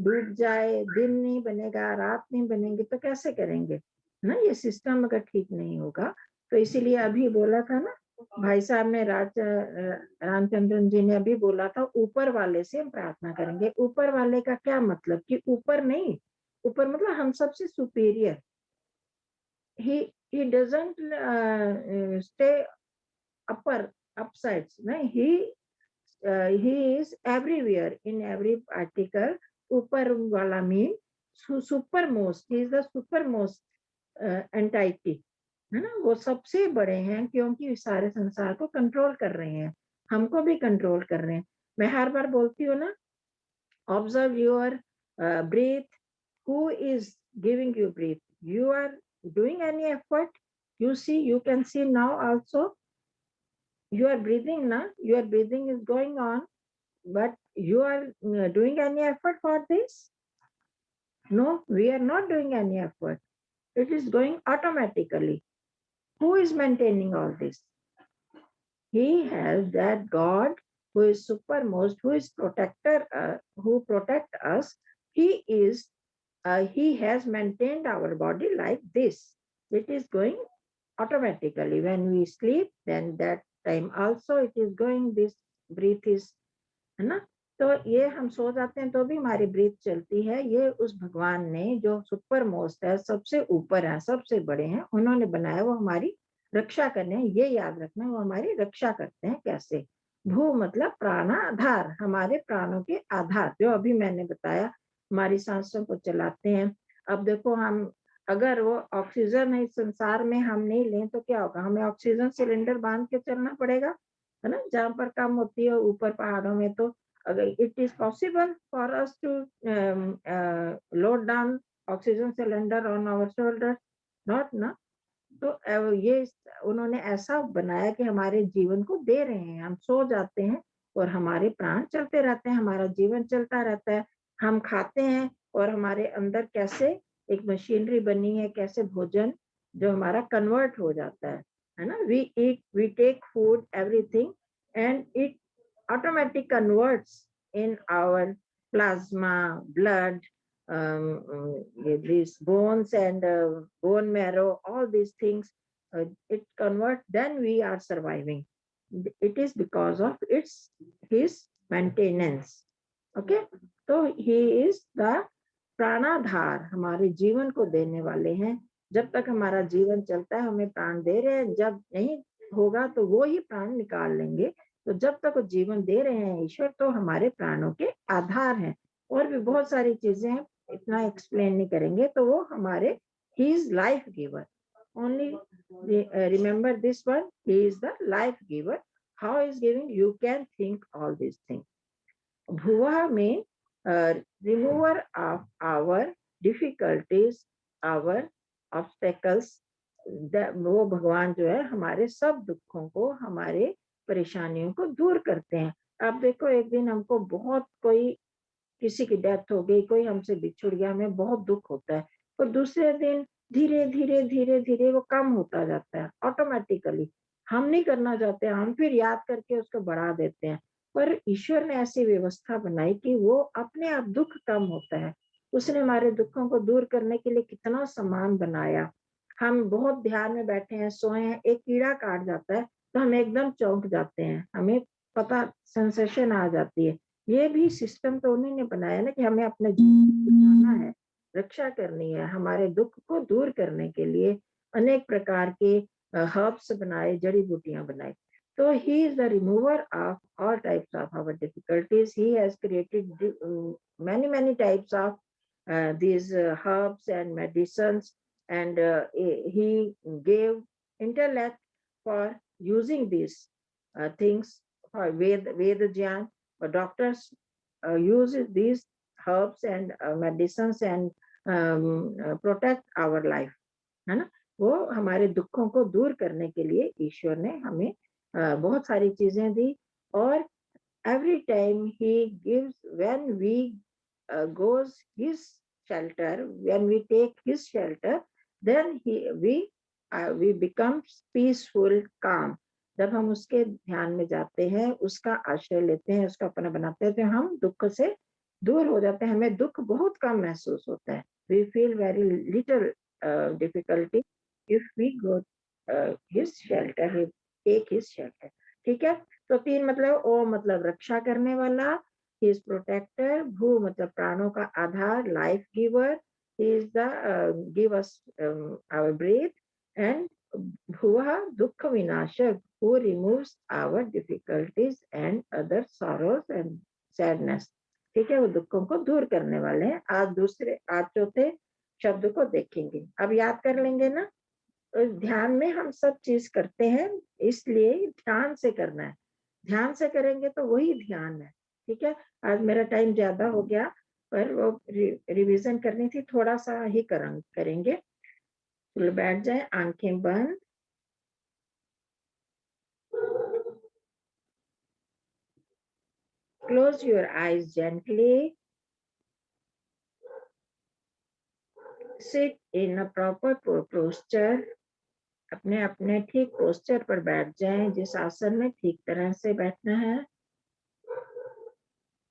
Speaker 9: डूब जाए, दिन नहीं बनेगा, रात नहीं बनेगी, तो कैसे करेंगे ना? ये सिस्टम अगर ठीक नहीं होगा, तो इसीलिए अभी बोला था ना भाई साहब ने, रामचंद्रन जी ने अभी बोला था, ऊपर वाले से हम प्रार्थना करेंगे। ऊपर वाले का क्या मतलब कि ऊपर नहीं, ऊपर मतलब हम सबसे superior. he doesn't stay upsides, नहीं, he is everywhere in every particle. ऊपर वाला mean supermost, he is the supermost entity, है ना? वो सबसे बड़े हैं क्योंकि सारे संसार को कंट्रोल कर रहे हैं, हमको भी कंट्रोल कर रहे हैं। मैं हर बार बोलती हूँ ना, observe your breathe, who is giving you breath? You are doing any effort? You see, you can see now also, you are breathing now, your breathing is going on, but you are doing any effort for this? No, we are not doing any effort. It is going automatically. Who is maintaining all this? He has that God who is supermost, who is protector, who protect us. He is, he has maintained our body like this. It is going automatically. When we sleep, then that time also it is going, this breath is, है ना? तो ये हम सो जाते हैं तो भी हमारी ब्रीथ चलती है। ये उस भगवान ने जो सुपर मोस्ट है, सबसे ऊपर है, सबसे बड़े हैं, उन्होंने बनाया, वो हमारी रक्षा करने हैं। ये याद रखना, वो हमारी रक्षा करते हैं कैसे? भू मतलब प्राणाधार, हमारे प्राणों के आधार, जो अभी मैंने बताया, हमारी सांसों को चलाते हैं। अब देखो, हम अगर वो ऑक्सीजन इस संसार में हम नहीं लें तो क्या होगा? हमें ऑक्सीजन सिलेंडर बांध के चलना पड़ेगा, है ना? जहाँ पर कम होती है ऊपर पहाड़ों में, तो अगर it is possible for us to load down oxygen cylinder on our shoulder, not ना? तो ये उन्होंने ऐसा बनाया कि हमारे जीवन को दे रहे हैं। हम सो जाते हैं और हमारे प्राण चलते रहते हैं, हमारा जीवन चलता रहता है। हम खाते हैं और हमारे अंदर कैसे एक मशीनरी बनी है, कैसे भोजन जो हमारा कन्वर्ट हो जाता है ना? We eat, we take food, everything, and it automatic converts in our plasma, blood, these bones and bone marrow, all these things, it converts, then we are surviving. It is because of his maintenance. Okay, so he is the प्राणाधार, हमारे जीवन को देने वाले हैं। जब तक हमारा जीवन चलता है हमें प्राण दे रहे हैं, जब नहीं होगा तो वो ही प्राण निकाल लेंगे। तो जब तक वो जीवन दे रहे हैं ईश्वर, तो हमारे प्राणों के आधार हैं। और भी बहुत सारी चीजें हैं, इतना एक्सप्लेन नहीं करेंगे। तो वो हमारे, he is life giver. Only remember this one, he is the life giver. How is giving, you can think all this thing. भुवा में remover of our difficulties, our obstacles. वो भगवान जो है हमारे सब दुखों को, हमारे परेशानियों को दूर करते हैं। आप देखो, एक दिन हमको बहुत, कोई किसी की डेथ हो गई, कोई हमसे बिछुड़ गया, हमें बहुत दुख होता है। और दूसरे दिन धीरे धीरे धीरे धीरे वो कम होता जाता है ऑटोमेटिकली। हम नहीं करना चाहते, हम फिर याद करके उसको बढ़ा देते हैं। पर ईश्वर ने ऐसी व्यवस्था बनाई कि वो अपने आप दुख कम होता है। उसने हमारे दुखों को दूर करने के लिए कितना सामान बनाया। हम बहुत ध्यान में बैठे हैं, सोए हैं, एक कीड़ा काट जाता है तो हम एकदम चौंक जाते हैं, हमें पता, सेंसेशन आ जाती है। ये भी सिस्टम तो उन्हीं ने बनाया ना, कि हमें अपने जीवन को बचाना है, रक्षा करनी है। हमारे दुख को दूर करने के लिए अनेक प्रकार के हर्ब्स बनाए, जड़ी बूटियां बनाई। तो he is the remover of all types of our difficulties. He has created many types of these herbs and medicines, and he gave intellect for using these things for Vedagyan. Doctors use these herbs and medicines and protect our life, है ना। वो हमारे दुखों को दूर करने के लिए ईश्वर ने हमें बहुत सारी चीजें दी। और every time he gives, when we goes his shelter, when we take his shelter, then we become peaceful, calm. जब हम उसके ध्यान में जाते हैं, उसका आश्रय लेते हैं, उसका अपना बनाते हैं, तो हम दुख से दूर हो जाते हैं। हमें दुख बहुत कम महसूस होता है। we feel very little difficulty if we go his shelter, we take his shelter। ठीक है। तो तीन मतलब, ओ मतलब रक्षा करने वाला, he is protector, भू मतलब प्राणों का आधार, life giver, he is the give us our breath, and भुवा दुख विनाशक, who removes our difficulties and other sorrows and sadness। ठीक है, वो दुखों को दूर करने वाले हैं। आज चौथे शब्द को देखेंगे। अब याद कर लेंगे ना। ध्यान में हम सब चीज करते हैं, इसलिए ध्यान से करना है। ध्यान से करेंगे तो वही ध्यान है। ठीक है। आज मेरा टाइम ज्यादा हो गया, पर वो रिवीजन करनी थी, थोड़ा सा ही करेंगे। तो बैठ जाए, आंखें बंद। Close your eyes gently. Sit in a proper posture. अपने अपने ठीक पोस्चर पर बैठ जाएं, जिस आसन में ठीक तरह से बैठना है।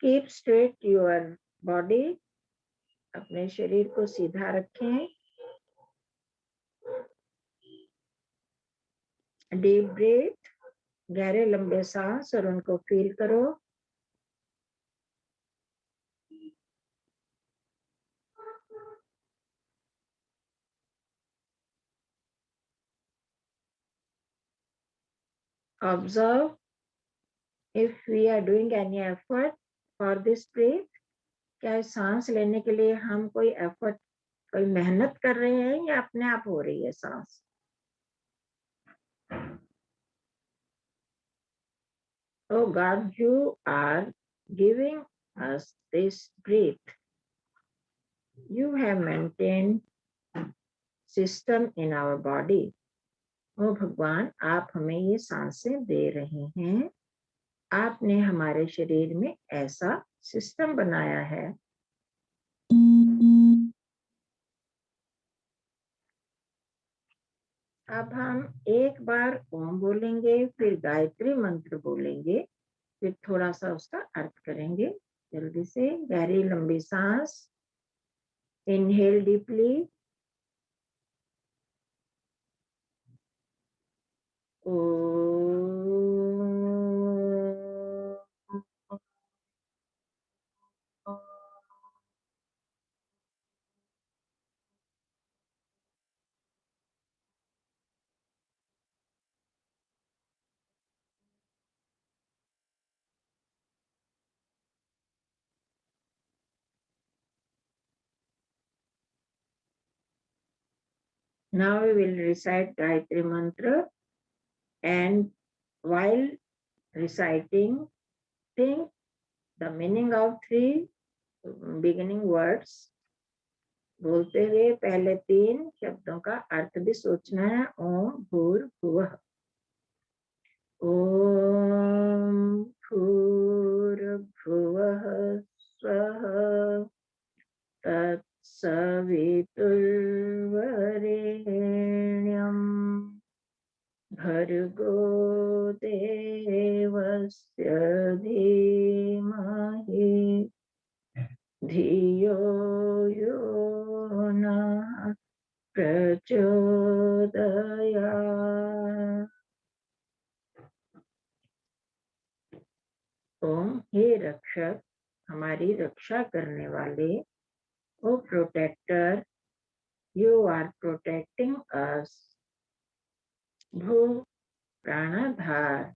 Speaker 9: Keep straight your body. अपने शरीर को सीधा रखें। Deep breath. गहरे लंबे सांस, और उनको फील करो। Observe if we are doing any effort for this breath. क्या सांस लेने के लिए हम कोई एफर्ट, कोई मेहनत कर रहे हैं, या अपने आप हो रही है सांस। Oh God, you are giving us this breath. You have maintained system in our body. ओ भगवान, आप हमें ये सांसें दे रहे हैं। आपने हमारे शरीर में ऐसा सिस्टम बनाया है। अब हम एक बार ओम बोलेंगे, फिर गायत्री मंत्र बोलेंगे, फिर थोड़ा सा उसका अर्थ करेंगे। जल्दी से गहरी लंबी सांस। Inhale deeply. Now we will recite Gayatri Mantra, and while reciting, think the meaning of three beginning words. बोलते हुए पहले 3 शब्दों का अर्थ भी सोचना है. ओम भूर्भुवः. ओम भूर्भुवः स्वः तत्सवितुर्वरेण्यं भर्गो देवस्य धीमहि धियो यो नः प्रचोदयात्. ओम हे रक्षक, हमारी रक्षा करने वाले. O protector, you are protecting us. भू प्राणाधार,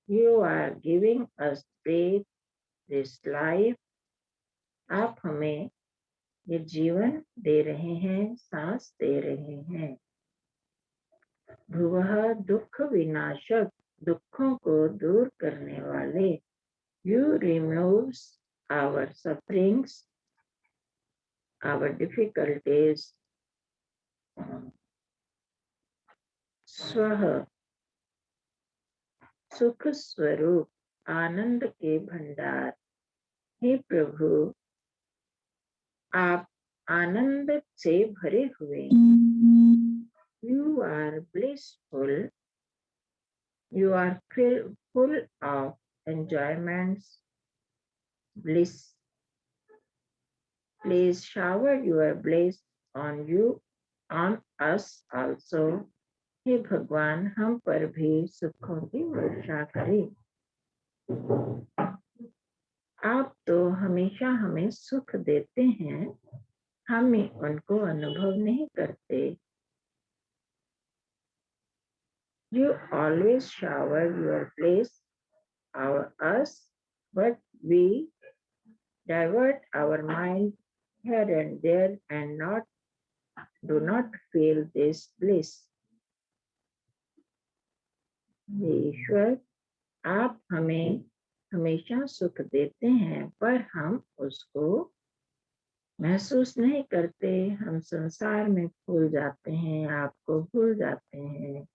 Speaker 9: you are giving us breath, this life. आप हमें ये जीवन दे रहे हैं, सांस दे रहे हैं. भुवः दुख विनाशक, दुखों को दूर करने वाले. You removes our sufferings, our difficulties. स्वः सुख स्वरूप, आनंद के भंडार. हे प्रभु, आप आनंद से भरे हुए. You are blissful, you are full of enjoyments, bliss. Please shower your bliss on you, on us also. हे भगवान, हम पर भी सुखों की वर्षा करें. आप तो हमेशा हमें सुख देते हैं, हम उनको अनुभव नहीं करते. You always shower your bliss over us, but we divert our mind here and there and do not feel this bliss. ईश्वर, आप हमें हमेशा सुख देते हैं, पर हम उसको महसूस नहीं करते. हम संसार में भूल जाते हैं, आपको भूल जाते हैं.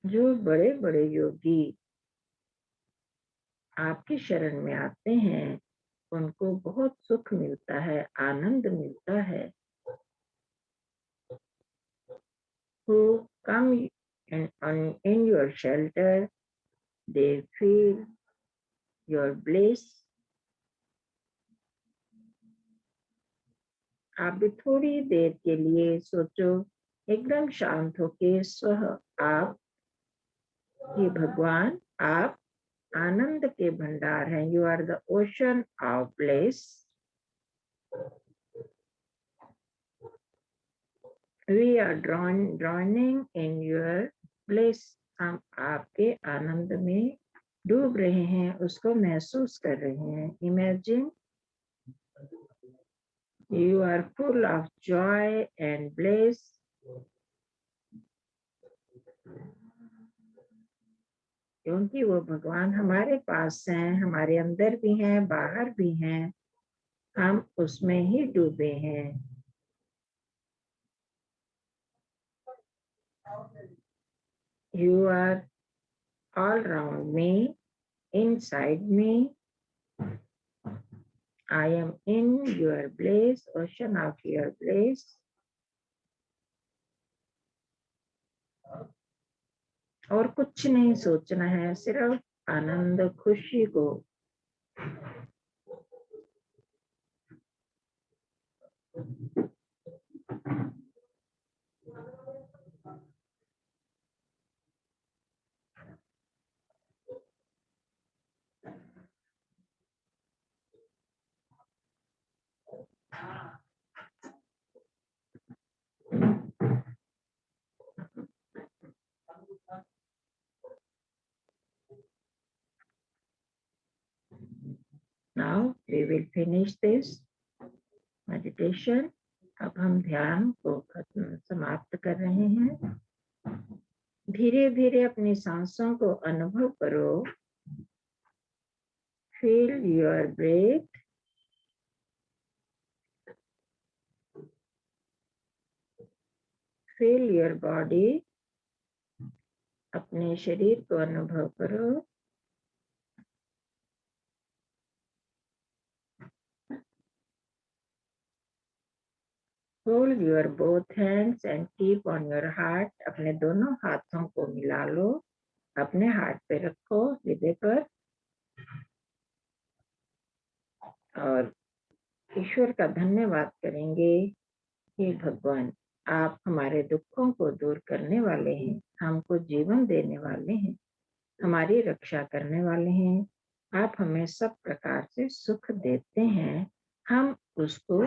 Speaker 9: जो बड़े बड़े योगी आपकी शरण में आते हैं, उनको बहुत सुख मिलता है, आनंद मिलता है. Who come in your shelter, they feel your bliss. आप भी थोड़ी देर के लिए सोचो, एकदम शांत होके. स्वः आप, ये भगवान, आप आनंद के भंडार हैं. You are the ocean of bliss. We are drowning in your bliss. हम आपके आनंद में डूब रहे हैं, उसको महसूस कर रहे हैं. Imagine you are full of joy and bliss. क्योंकि वो भगवान हमारे पास हैं, हमारे अंदर भी हैं, बाहर भी हैं, हम उसमें ही डूबे हैं. You are all around me, inside me. I am in your bliss, ocean of your bliss. और कुछ नहीं सोचना है, सिर्फ आनंद, खुशी को. Now we will finish this meditation. अब हम ध्यान को समाप्त कर रहे हैं। धीरे धीरे अपनी सांसों को अनुभव करो। Feel your breath. Feel your body. अपने शरीर को अनुभव करो। Hold your both hands and keep on your heart. अपने दोनों हाथों को मिला लो, अपने हाथ पे रखो, हृदय पर, और ईश्वर का धन्यवाद करेंगे। हे भगवान, आप हमारे दुखों को दूर करने वाले हैं, हमको जीवन देने वाले हैं, हमारी रक्षा करने वाले हैं। आप हमें सब प्रकार से सुख देते हैं, हम उसको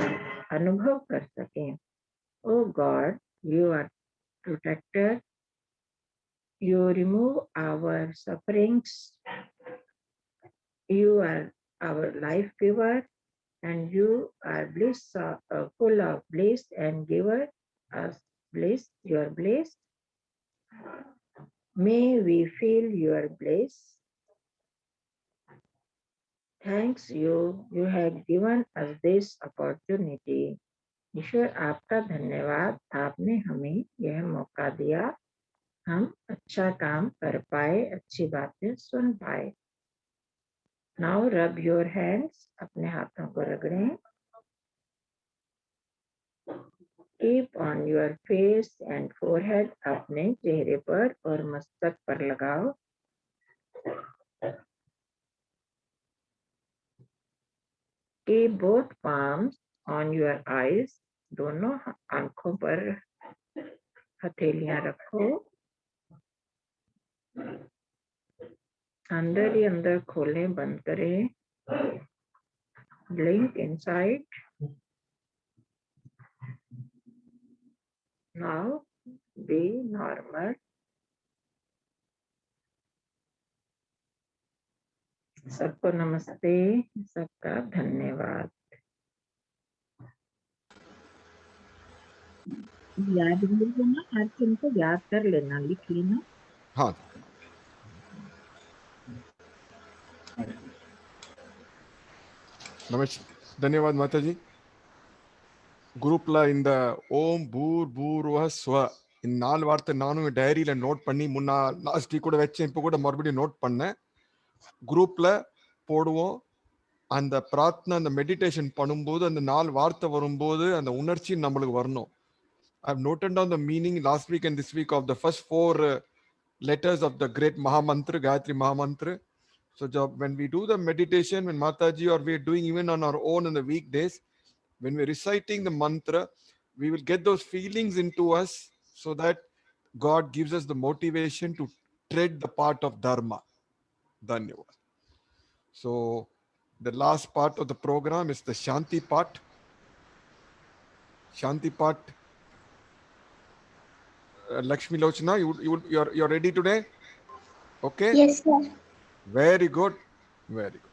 Speaker 9: अनुभव कर सकें। O God, you are protector, you remove our sufferings, you are our life giver, and you are bliss, full of bliss and giver us bliss. You are blessed. May we feel your bliss. Thanks you have given us this opportunity. ईश्वर आपका धन्यवाद, आपने हमें यह मौका दिया, हम अच्छा काम कर पाए, अच्छी बातें सुन पाए। Now rub your hands. अपने हाथों को रगड़ें। Keep on your face and forehead. अपने चेहरे पर और मस्तक पर लगाओ। Keep both palms on your eyes. दोनों आंखों पर हथेलियां रखो। अंदर ही अंदर खोलें, बंद करें। Blink inside. Now be normal. सबको नमस्ते, सबका धन्यवाद। याद भूल ना, हर चीज को याद कर लेना, लिख लेना।
Speaker 2: हाँ, धन्यवाद माता जी। குரூப்ல இந்த ஓம் பூர் பூர்வ ஸ்வ இந்த 4 வார்த்தை நானும் டைரியில நோட் பண்ணி லாஸ்ட் வீக் கூட வச்சேன், இப்போ கூட மறுபடியும் நோட் பண்ணேன். குரூப்ல போடுவோம். அந்த பிரார்த்தனை, அந்த மெடிடேஷன் பண்ணும்போது அந்த 4 வார்த்தை வரும்போது அந்த உணர்ச்சி நம்மளுக்கு வரணும். I've noted down the meaning last week and this week of the first 4 letters of the great Mahamantra, Gayatri Mahamantra. So when we do the meditation, when Mataji or we are doing even on our own in the weekdays, when we're reciting the mantra, we will get those feelings into us so that God gives us the motivation to tread the path of Dharma. Dhanyavad. So the last part of the program is the Shanti part. Shanti part. Lakshmi Lochana, you're ready today? Okay?
Speaker 4: Yes, sir.
Speaker 2: Very good. Very good.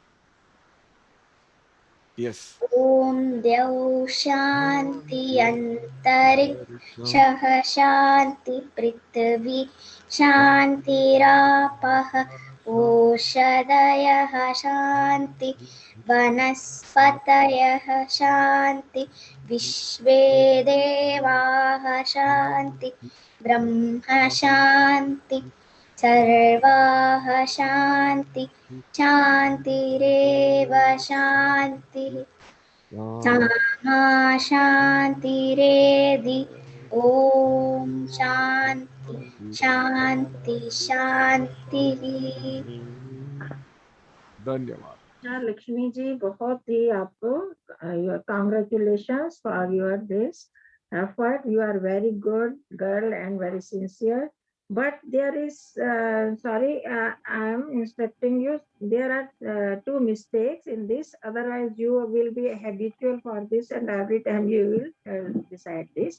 Speaker 2: Yes.
Speaker 4: ॐ द्यौ शान्ति अन्तरिक्षः शान्ति पृथ्वी शान्तिरापः ओषधयः शान्ति वनस्पतयः शान्ति विश्वे देवाः शान्ति ब्रह्म शान्ति सर्वाः शान्ति शान्तिरेव शान्तिः सामा शान्तिरेधि। ॐ शान्ति शान्ति शान्तिः।
Speaker 2: धन्यवाद।
Speaker 9: लक्ष्मी जी, बहुत ही आपको congratulations for your this effort. You are very good girl and very sincere. But there is, sorry, I am instructing you, there are 2 mistakes in this, otherwise you will be habitual for this and every time you will decide this.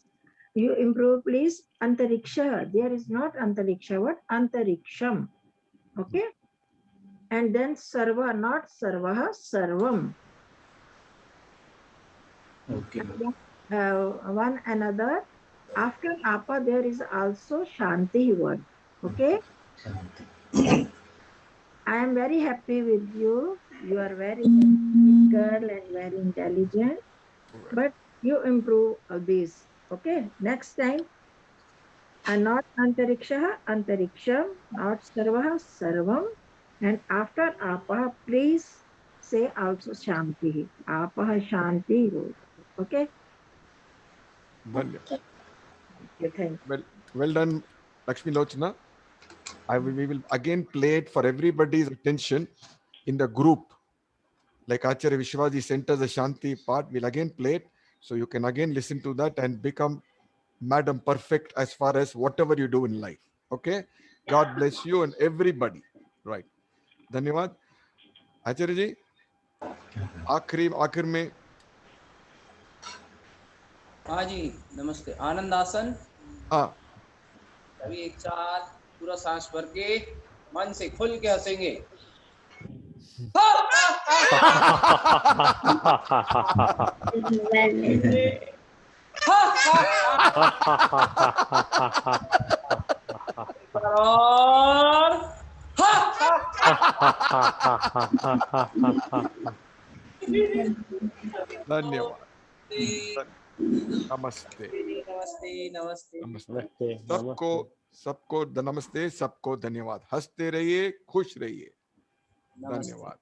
Speaker 9: You improve please. Antariksha, there is not antariksha, what? Antariksham. Okay? And then sarva, not sarvah, sarvam.
Speaker 6: Okay.
Speaker 9: one another. After apa, there is also shanti word. Okay. I am very happy with you. You are very sweet girl and very intelligent. But you improve this. Okay. Next time, not antariksha, antariksham, not sarvaha, sarvam. And after apaha, please say also shanti. Apaha shanti. Okay.
Speaker 2: धन्यवाद.
Speaker 9: Okay, thank you.
Speaker 2: Well done, Lakshmi Lochana. We will again play it for everybody's attention in the group. Like Acharya Vishwaji sent us the Shanti part, we'll again play it. So you can again listen to that and become Madam Perfect as far as whatever you do in life. Okay? God bless you and everybody. Right. धन्यवाद. आचार्य जी आखिर में
Speaker 1: हाँ जी, नमस्ते. आनंद आसन.
Speaker 2: हाँ
Speaker 1: अभी एक साथ पूरा सांस भर के मन से खुल के हंसेंगे. और
Speaker 2: धन्यवाद. नमस्ते.
Speaker 1: नमस्ते नमस्ते.
Speaker 3: नमस्ते.
Speaker 2: सबको नमस्ते, सबको धन्यवाद. हंसते रहिए, खुश रहिए. धन्यवाद.